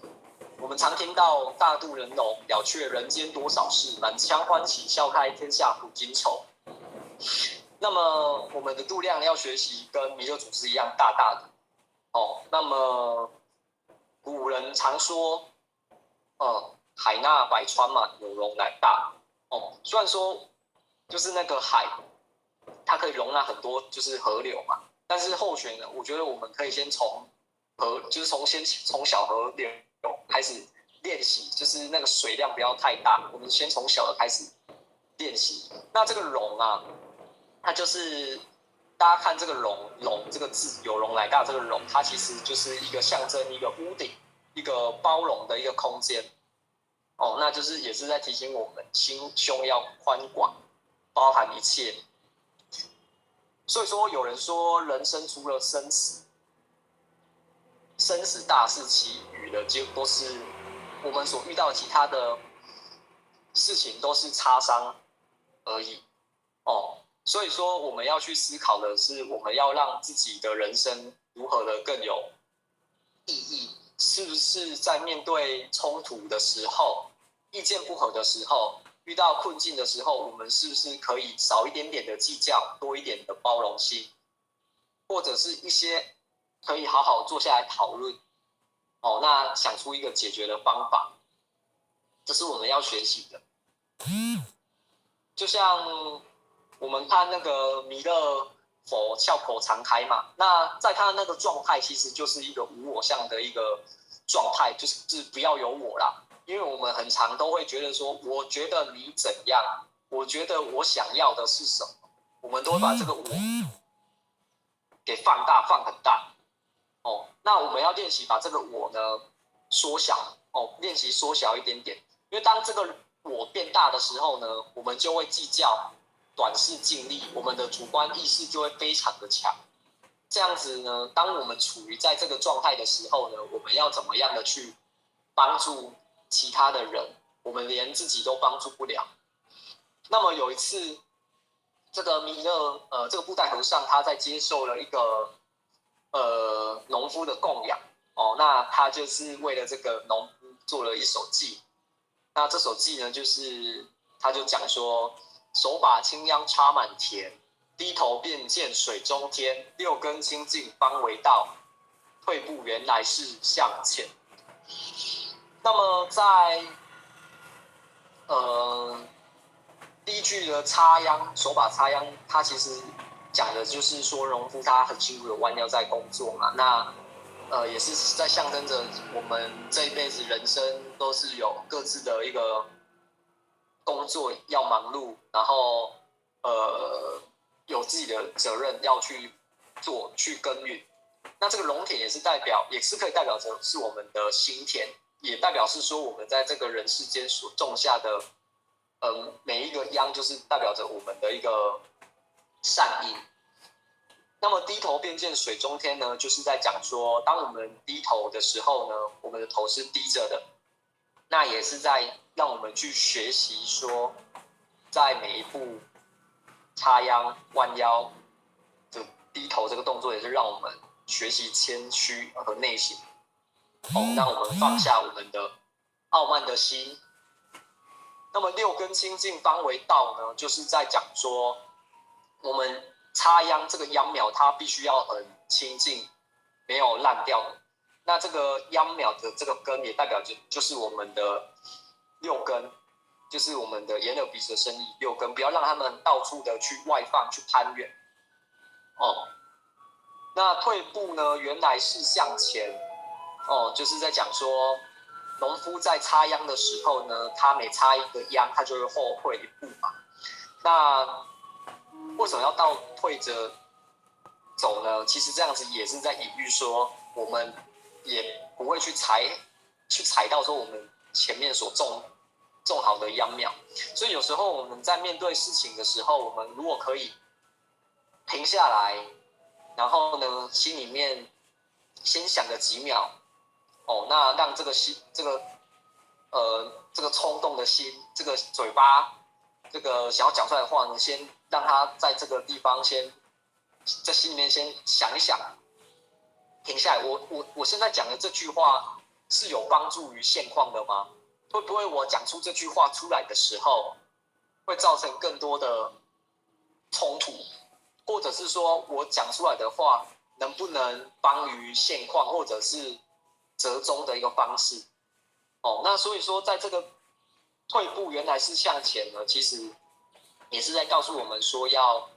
我们常听到大度人容，了却人间多少事，满腔欢喜，笑开天下苦今愁。那么我们的度量要学习跟弥勒祖师一样大大的。那么古人常说，海纳百川嘛，有容乃大。虽然说就是那个海，它可以容纳很多就是河流嘛。但是后选呢，我觉得我们可以先从小河流开始练习，就是那个水量不要太大，我们先从小的开始练习。那这个容啊，它就是大家看这个容这个字，有容乃大，这个容它其实就是一个象征一个屋顶，一个包容的一个空间。那就是也是在提醒我们心胸要宽广，包含一切。所以说，有人说，人生除了生死大事，其余的就都是我们所遇到其他的事情都是擦伤而已。所以说，我们要去思考的是，我们要让自己的人生如何的更有意义，是不是在面对冲突的时候、意见不合的时候、遇到困境的时候，我们是不是可以少一点点的计较，多一点的包容心，或者是一些可以好好坐下来讨论，那想出一个解决的方法，这是我们要学习的。就像我们看那个弥勒佛笑口常开嘛，那在他那个状态，其实就是一个无我相的一个状态，就是不要有我啦。因为我们很常都会觉得说，我觉得你怎样，我觉得我想要的是什么，我们都会把这个我给放大，放很大。那我们要练习把这个我呢缩小，练习缩小一点点。因为当这个我变大的时候呢，我们就会计较短视近利，我们的主观意识就会非常的强。这样子呢，当我们处于在这个状态的时候呢，我们要怎么样的去帮助其他的人？我们连自己都帮助不了。那么有一次，这个弥勒这个布袋和尚他在接受了一个农夫的供养，那他就是为了这个农夫做了一首偈。那这首偈呢，就是他就讲说：手把青秧插满田，低头便见水中天。六根清净方为道，退步原来是向前。那么在第一句的插秧，手把插秧，它其实讲的就是说农夫他很辛苦的弯腰在工作嘛。那也是在象征着我们这一辈子人生都是有各自的一个工作要忙碌，然后有自己的责任要去做去耕耘。那这个农田也是可以代表着是我们的心田，也代表是说我们在这个人世间所种下的每一个秧，就是代表着我们的一个善因。那么低头便见水中天呢，就是在讲说，当我们低头的时候呢，我们的头是低着的，那也是在让我们去学习说，在每一步插秧、弯腰的低头这个动作，也是让我们学习谦虚和内省，让我们放下我们的傲慢的心。那么六根清净方为道呢，就是在讲说，我们插秧这个秧苗它必须要很清净，没有烂掉的。那这个秧苗的这个根也代表就是我们的六根，就是我们的眼耳鼻舌身意六根，不要让他们到处的去外放去攀援。那退步呢，原来是向前。就是在讲说，农夫在插秧的时候呢，他每插一个秧，他就会后退一步嘛。那为什么要倒退着走呢？其实这样子也是在隐喻说，我们也不会去踩到说我们前面所种好的秧苗。所以有时候我们在面对事情的时候，我们如果可以停下来，然后呢，心里面先想个几秒，那让这个冲动的心，这个嘴巴，这个想要讲出来的话呢，先让他在这个地方先在心里面先想一想，停下来。我现在讲的这句话是有帮助于现况的吗？会不会我讲出这句话出来的时候，会造成更多的冲突，或者是说我讲出来的话能不能帮于现况，或者是折中的一个方式？那所以说，在这个退步原来是向前呢，其实也是在告诉我们说要，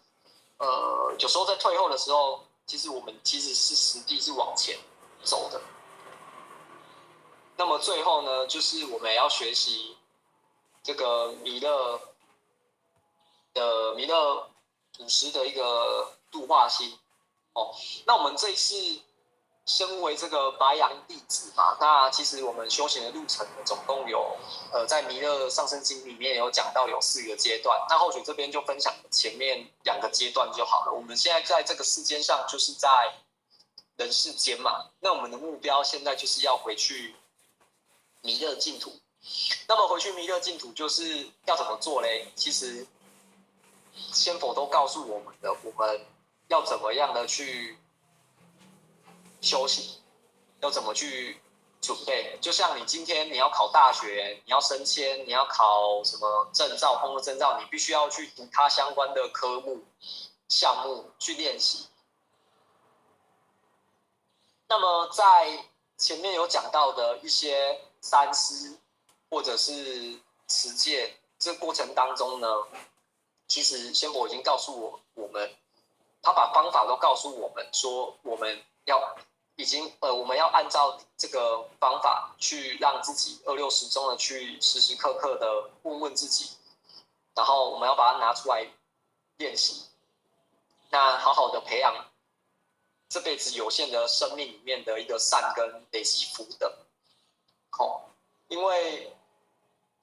有时候在退后的时候，其实我们其实是实际是往前走的。那么最后呢，就是我们也要学习这个弥勒祖师的一个度化心。那我们这一次身为这个白羊弟子嘛，那其实我们修行的路程呢，总共有在弥勒上生经里面有讲到有4个阶段。那或许这边就分享前面2个阶段就好了。我们现在在这个世间上，就是在人世间嘛，那我们的目标现在就是要回去弥勒净土。那么回去弥勒净土就是要怎么做嘞？其实仙佛都告诉我们的，我们要怎么样的去修行，要怎么去准备。就像你今天你要考大学，你要升迁，你要考什么证照，工作证照，你必须要去读它相关的科目项目去练习。那么在前面有讲到的一些三思或者是持戒这过程当中呢，其实仙佛已经告诉我们，他把方法都告诉我们，说我们要我们要按照这个方法去让自己26时中的去时时刻刻的问问自己，然后我们要把它拿出来练习，那好好的培养这辈子有限的生命里面的一个善根，累积福德。因为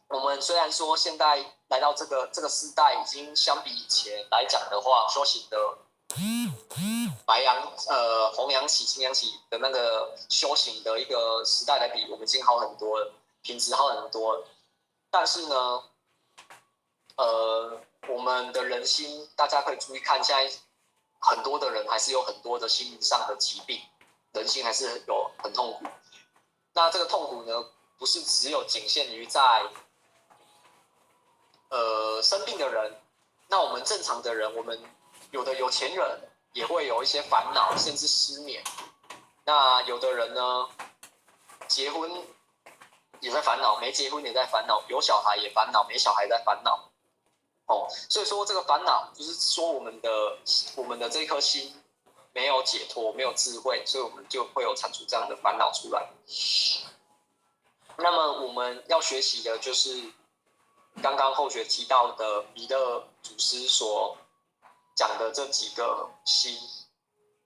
我们虽然说现在来到这个时代，已经相比以前来讲的话，修行的红阳起、青阳起的那个修行的一个时代来比，我们已经好很多了，品质好很多了。但是呢，我们的人心，大家可以注意看，现在很多的人还是有很多的心灵上的疾病，人心还是有很痛苦。那这个痛苦呢，不是只有仅限于在生病的人，那我们正常的人，我们有的有钱人也会有一些烦恼，甚至失眠。那有的人呢，结婚也在烦恼，没结婚也在烦恼，有小孩也烦恼，没小孩在烦恼。哦，所以说这个烦恼就是说我们的这颗心没有解脱，没有智慧，所以我们就会有产出这样的烦恼出来。那么我们要学习的就是刚刚后学提到的弥勒祖师所讲的这几个心。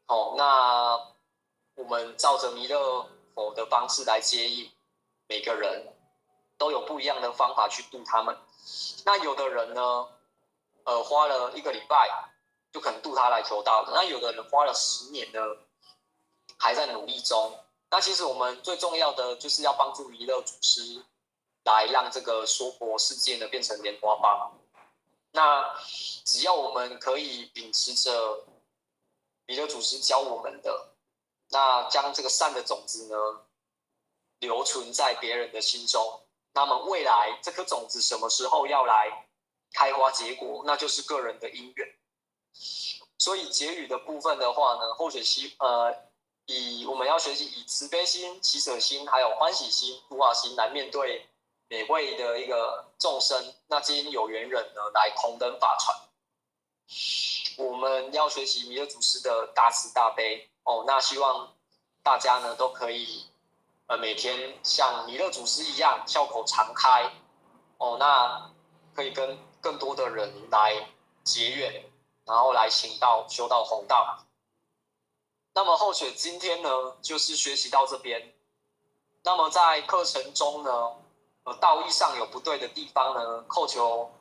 哦，那我们照着弥勒佛的方式来接引每个人，都有不一样的方法去度他们。那有的人呢，花了1个礼拜就可能度他来求道的，那有的人花了10年呢，还在努力中。那其实我们最重要的就是要帮助弥勒祖师来让这个娑婆世界呢变成莲花邦。那只要我们可以秉持着弥勒祖师教我们的，那将这个善的种子呢留存在别人的心中，那么未来这颗种子什么时候要来开花结果，那就是个人的因缘。所以结语的部分的话呢，后学我们要学习以慈悲心、喜舍心，还有欢喜心、度化心来面对每位的一个众生。那今有缘人呢，来同登法船。我们要学习弥勒祖师的大慈大悲哦。那希望大家呢都可以每天像弥勒祖师一样笑口常开哦。那可以跟更多的人来结缘，然后来行道、修道、弘道。那么后学今天呢，就是学习到这边。那么在课程中呢，道义上有不对的地方呢，叩求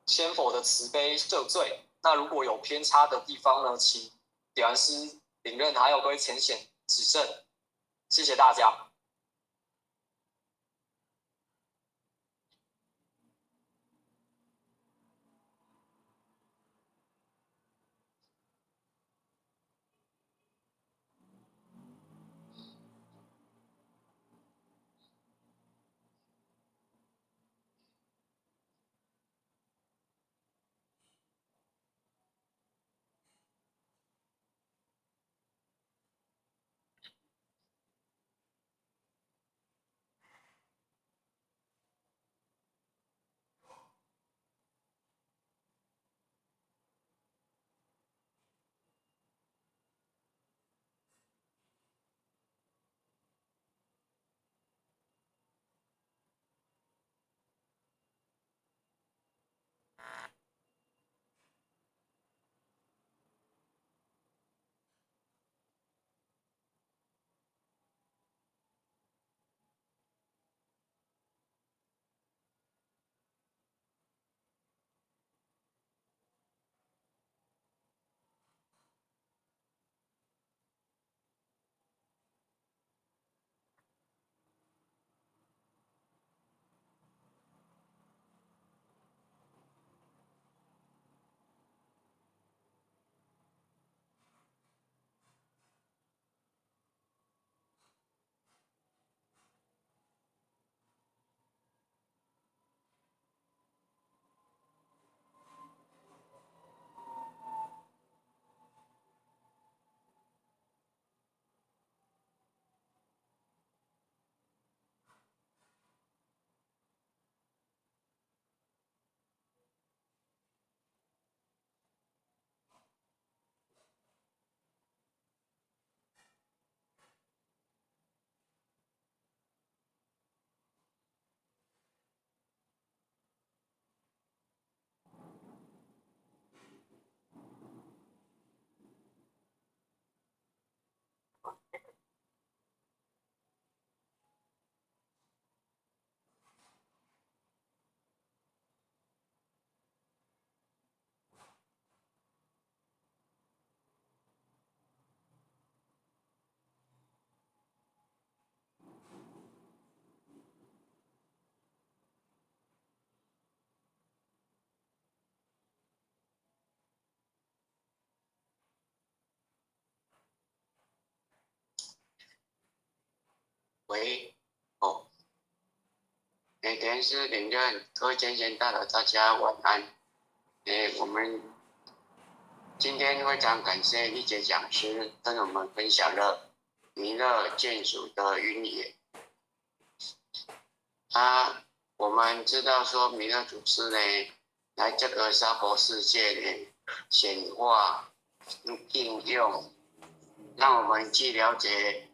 仙佛的慈悲赦罪。那如果有偏差的地方呢，请点完师领任还有各位浅显指正。谢谢大家。喂，哦，哎，天师领任，各位先贤大佬，大家晚安。我们今天非常感谢一节讲师跟我们分享了弥勒眷属的因缘。我们知道说弥勒祖师呢，来这个娑婆世界呢，显化应用，让我们去了解。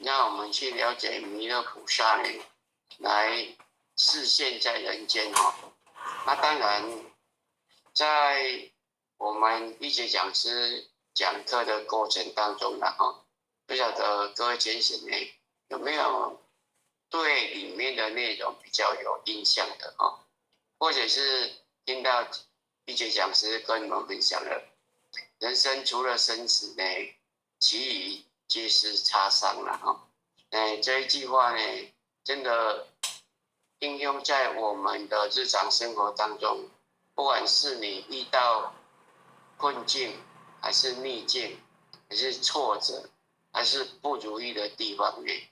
让我们去了解弥勒菩萨呢，来示现在人间哈。那当然，在我们一节讲师讲课的过程当中呢哈，不晓得各位先生呢有没有对里面的内容比较有印象的哈，或者是听到一节讲师跟你们分享了，人生除了生死呢，其余皆是擦伤了哈。这一句话呢，真的应用在我们的日常生活当中，不管是你遇到困境，还是逆境，还是挫折，还是不如意的地方呢，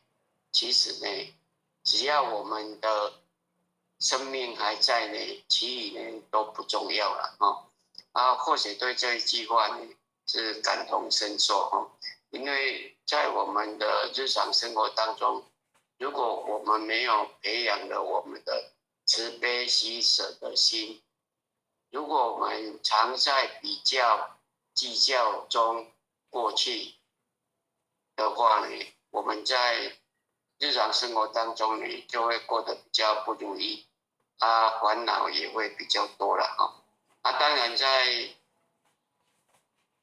其实呢，只要我们的生命还在呢，其余呢都不重要了哈。或许对这一句话呢是感同身受哈。因为在我们的日常生活当中，如果我们没有培养了我们的慈悲喜舍的心，如果我们常在比较计较中过去的话呢，我们在日常生活当中呢就会过得比较不如意，烦恼也会比较多了哈。当然在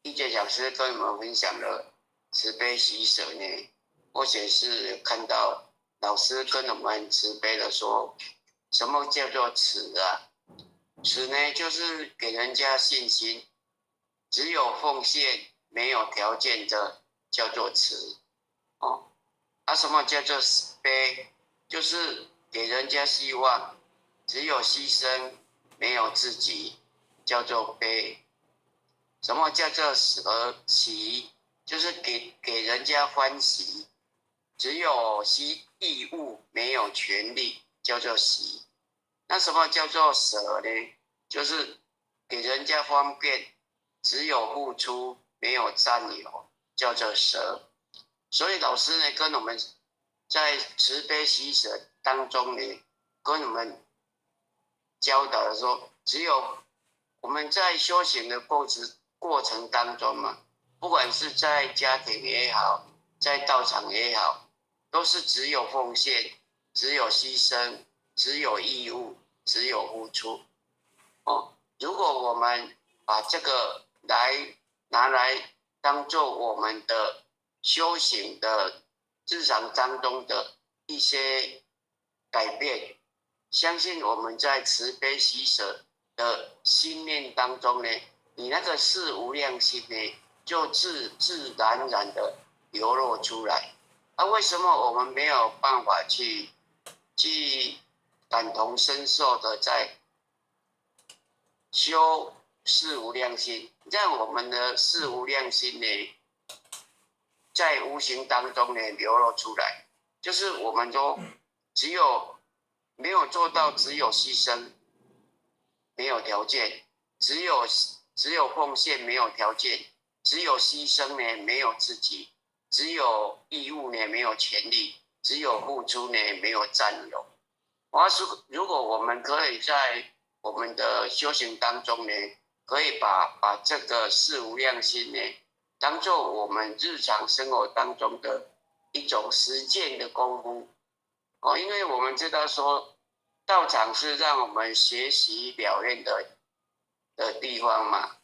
一节讲师跟我们分享了慈悲喜舍呢，或者是看到老师跟我们慈悲的说，什么叫做慈啊？慈呢，就是给人家信心，只有奉献没有条件的叫做慈什么叫做悲？就是给人家希望，只有牺牲没有自己叫做悲。什么叫做喜？就是给人家欢喜，只有义务没有权利叫做喜。那什么叫做舍呢？就是给人家方便，只有付出没有占有叫做舍。所以老师呢跟我们在慈悲喜舍当中呢，跟我们教导的说，只有我们在修行的过程当中嘛，不管是在家庭也好，在道场也好，都是只有奉献，只有牺牲，只有义务，只有付出如果我们把这个拿来当做我们的修行的日常当中的一些改变，相信我们在慈悲喜舍的心念当中呢，你那个事无量心呢，就自然的流露出来。为什么我们没有办法去感同身受的在修事无量心，让我们的事无量心呢，在无形当中呢流露出来？就是我们都没有做到只有牺牲没有条件，只有奉献没有条件，只有牺牲呢没有自己，只有义务呢没有权利，只有付出呢没有占有。如果我们可以在我们的修行当中呢，可以把这个事无量心呢，当做我们日常生活当中的一种实践的功夫因为我们知道说，道场是让我们学习表现的地方嘛，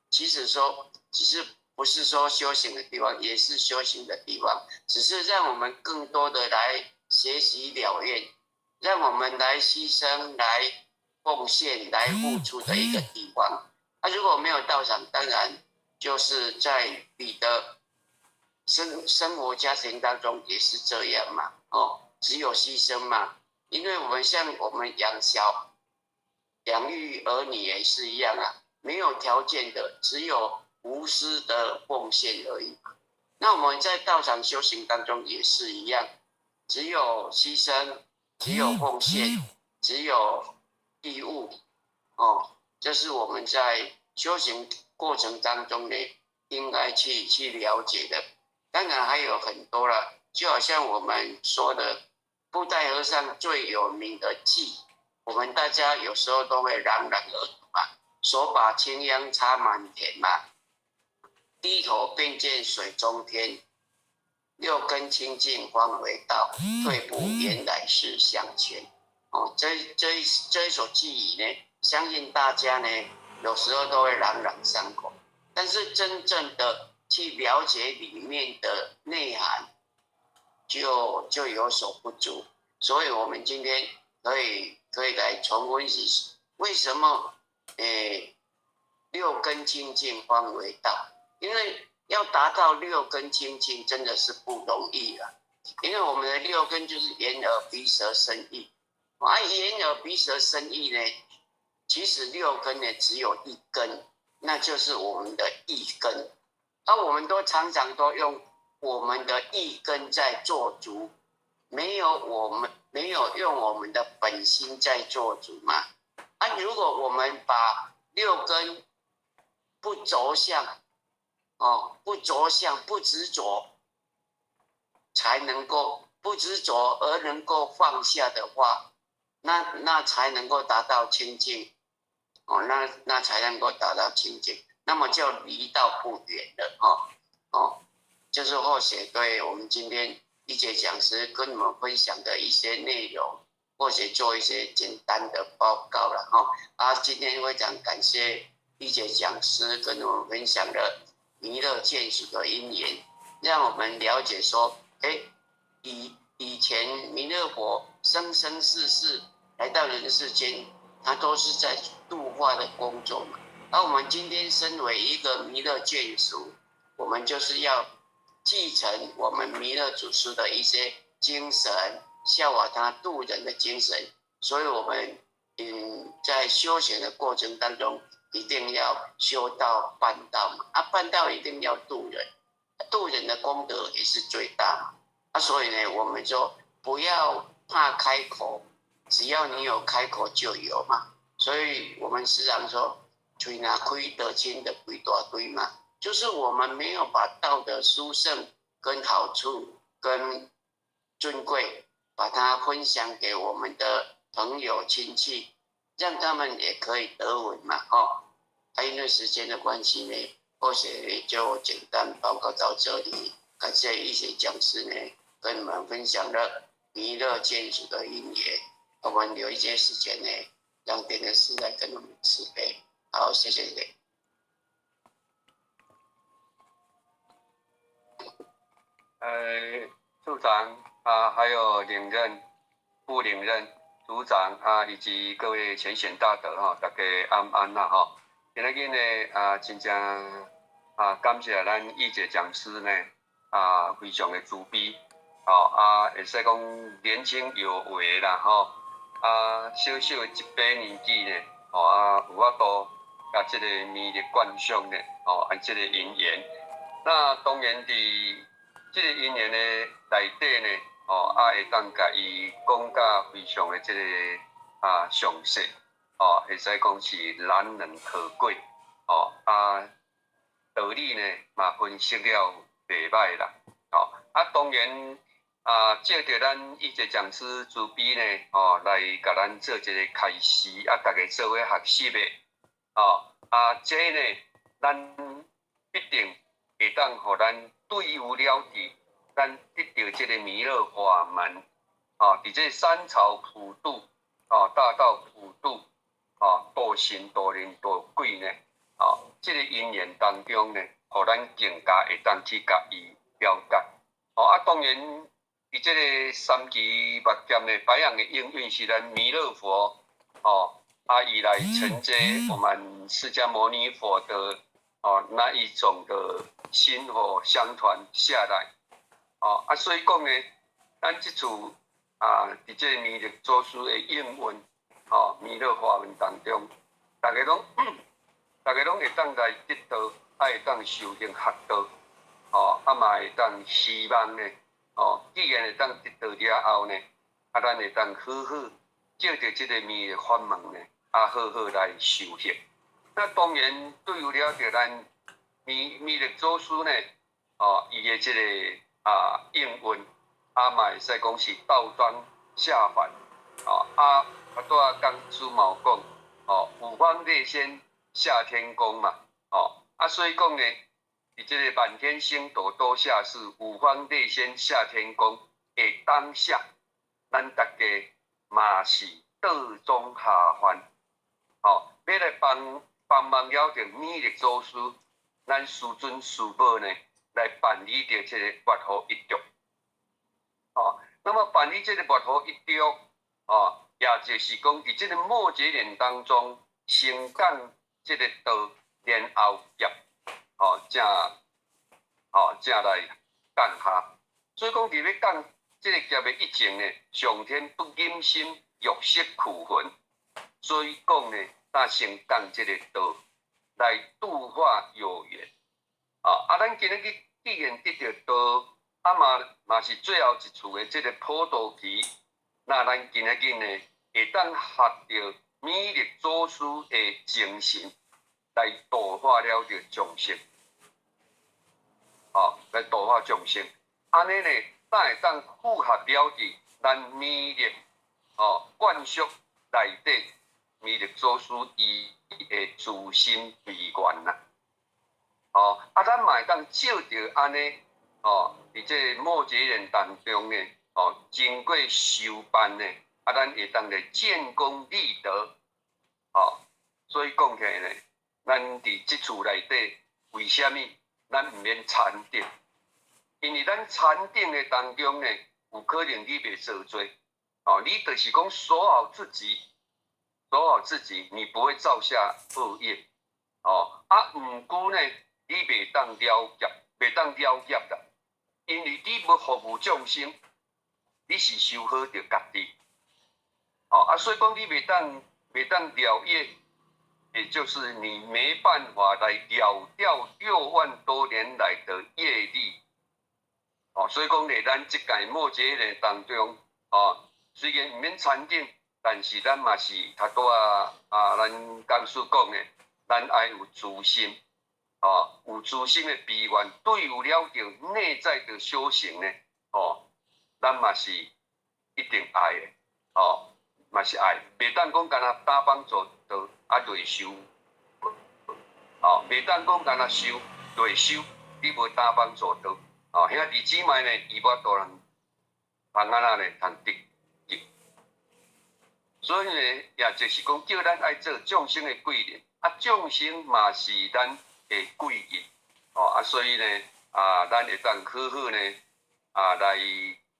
其实不是说修行的地方，也是修行的地方，只是让我们更多的来学习了愿，让我们来牺牲、来奉献、来付出的一个地方。如果没有道场，当然就是在你的生活家庭当中也是这样嘛，只有牺牲嘛。因为我们养育儿女也是一样没有条件的，只有无私的奉献而已。那我们在道场修行当中也是一样，只有牺牲，只有奉献，只有义务，这是我们在修行过程当中呢，应该去了解的。当然还有很多了，就好像我们说的布袋和尚最有名的偈，我们大家有时候都会朗朗而读嘛，手把青秧插满田嘛，低头便见水中天，六根清净方为道，退步原来是向前。这一首偈语呢，相信大家呢有时候都会朗朗上口，但是真正的去了解里面的内涵就有所不足。所以我们今天可以来重温为什么六根清净方为道，因为要达到六根清净真的是不容易了，因为我们的六根就是眼耳鼻舌身意，眼耳鼻舌身意呢，其实六根呢只有一根，那就是我们的意根，我们都常常都用我们的意根在做主，没有用我们的本心在做主嘛。如果我们把六根不着相，不着相，不执着，才能够不执着而能够放下的话，那才能够达到清净，那才能够达到清净，那么就离道不远了，就是或许对我们今天一节讲师跟你们分享的一些内容，或许做一些简单的报告了今天非常感谢一节讲师跟我们分享的弥勒见识的因缘，让我们了解说，以前弥勒佛生生世世来到人世间，他都是在度化的工作嘛。而我们今天身为一个弥勒眷属，我们就是要继承我们弥勒祖师的一些精神，效法他度人的精神。所以我们在修行的过程当中，一定要修道办道嘛。办道一定要度人，度人的功德也是最大嘛。所以呢，我们就不要怕开口，只要你有开口就有嘛。所以我们时常说，嘴拿亏得轻的亏大堆嘛，就是我们没有把道德殊胜跟好处跟尊贵，把它分享给我们的朋友亲戚，让他们也可以得闻嘛。因为时间的关系呢，或许就简单报告到这里。感谢一些讲师呢，跟你们分享了弥勒见识的因缘。我们留一些时间呢，让点的师来跟我们慈悲。好，谢谢你。处长还有领任、副领任、组长以及各位全贤大德大家安安啦今日呢真正感谢咱义节讲师呢非常的慈悲会使讲年轻有为啦小小的一把年纪呢有法度甲这个弥勒观想呢这个因缘，那当然伫这个因缘呢内底呢会当甲伊讲甲非常的这个详细会使讲是难能可贵道理呢嘛分析了袂歹啦当然借着咱义节讲师慈悲呢来甲咱做一个开示大家做伙学习的这呢咱必定会当互咱对有了解，咱得到这个弥勒法门伫这三朝普渡大道普渡度神度人度鬼呢这个因缘当中呢，互咱更加会当去甲伊了解当然伫这个三期目犍呢，白羊的应运是咱弥勒佛伊来承接我们释迦牟尼佛的那一种的薪火相传下来所以讲呢，咱这次伫这个弥勒祖师的应运弥勒法门当中，大家拢会当来得到，会当修行学道嘛会当希望呢，既然会当得到了后呢，咱会当好好借着这个面的法门呢，好好来修行。那当然对于了着咱弥勒祖师呢，伊的这个应运，嘛会使讲是倒装下凡，拄讲师嘛有讲，五方列仙下天宫嘛，所以讲呢，伫这个满天星斗多下是五方列仙下天宫的当下，咱大家嘛是倒中下凡，要来帮忙了着弥勒祖师，咱师尊师母呢，来办理着这个佛号一族。那么办理这个佛号一族，也就是讲，伫这个末节年当中，先讲这个道，然后业，正来讲下。所以讲，伫咧讲这个业的以前呢，上天不忍心玉石俱焚，所以讲呢。那先讲这个道来度化有缘，咱今日既然得到道，嘛是最后一处的这个普渡期，那咱今日呢会当学着弥勒祖师的精神，来度化了着众生，来度化众生，安尼呢，咱会当符合了着咱弥勒灌输内底。弥勒祖师伊的自心悲愿啦，咱嘛会当照着安尼，伫这末节人当中呢，经过修办呢，咱会当来建功立德，所以讲起来呢，咱伫即处内底，为虾米咱毋免禅定？因为咱禅定的当中呢，有可能你袂做做，你就是讲守好自己。守好自己，你不会造下恶业，毋过呢，你袂当了业，袂当了业啦，因为你要服务众生，你是修好着家己，所以讲你袂当了业，也就是你没办法来了掉6万多年来的业力，所以讲咧，咱即届末节年当中，虽然毋免禅定。但是咱嘛是较多咱讲师讲的，咱爱有自心，有自心的悲愿，对有了着内在的修行呢，咱嘛是一定爱的，嘛是爱，袂当讲干那打帮助道就修，袂当讲干那修就修，你无打帮助道，兄弟姊妹呢，伊无多人通安那呢通得。所以呢，也就是讲，叫咱爱做众生的贵人，众生嘛是咱的贵人，所以呢，咱会当好好呢，来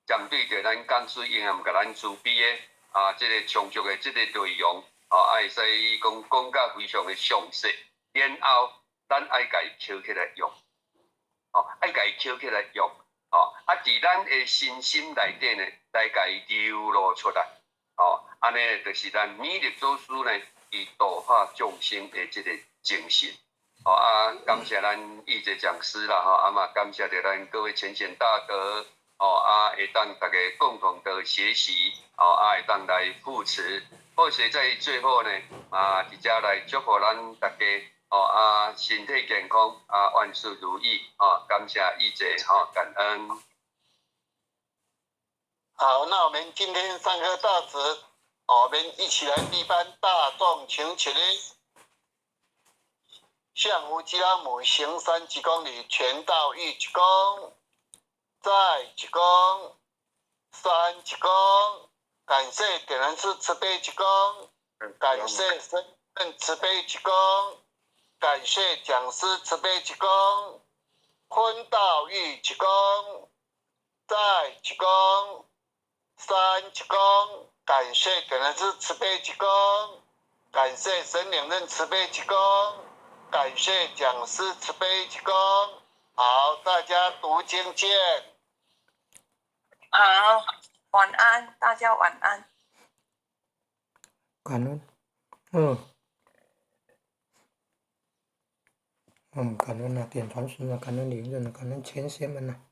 针对着咱讲师因甲咱慈悲的这个充足的这个内容，会使讲甲非常的详细，然后咱爱家捡起来用，爱家捡起来用，伫咱的身心内底呢，来家流露出来。安尼就是咱弥勒祖师呢，伊度化众生的这个精神。感谢咱义哲讲师啦，嘛感谢着咱各位浅显大德，会当大家共同的学习，会当来扶持。或许在最后呢，直接来祝福咱大家，身体健康，万事如意，感谢义哲，感恩。好，那我们今天上课到此，我们一起来立班大众请起立，向无基拉姆行三几公里，全道一鞠躬，再鞠躬，三鞠躬，感谢点燃师慈悲鞠躬，感谢神圣慈悲鞠躬，感谢讲师慈悲鞠躬，坤道一鞠躬，再鞠躬。三鞠躬，感谢点燃师慈悲鞠躬，感谢神领任慈悲鞠躬，感谢讲师慈悲鞠躬。好，大家读经见。好，晚安，大家晚安。晚安。感恩啊，点传师啊，感恩灵人啊，感恩前贤们啊。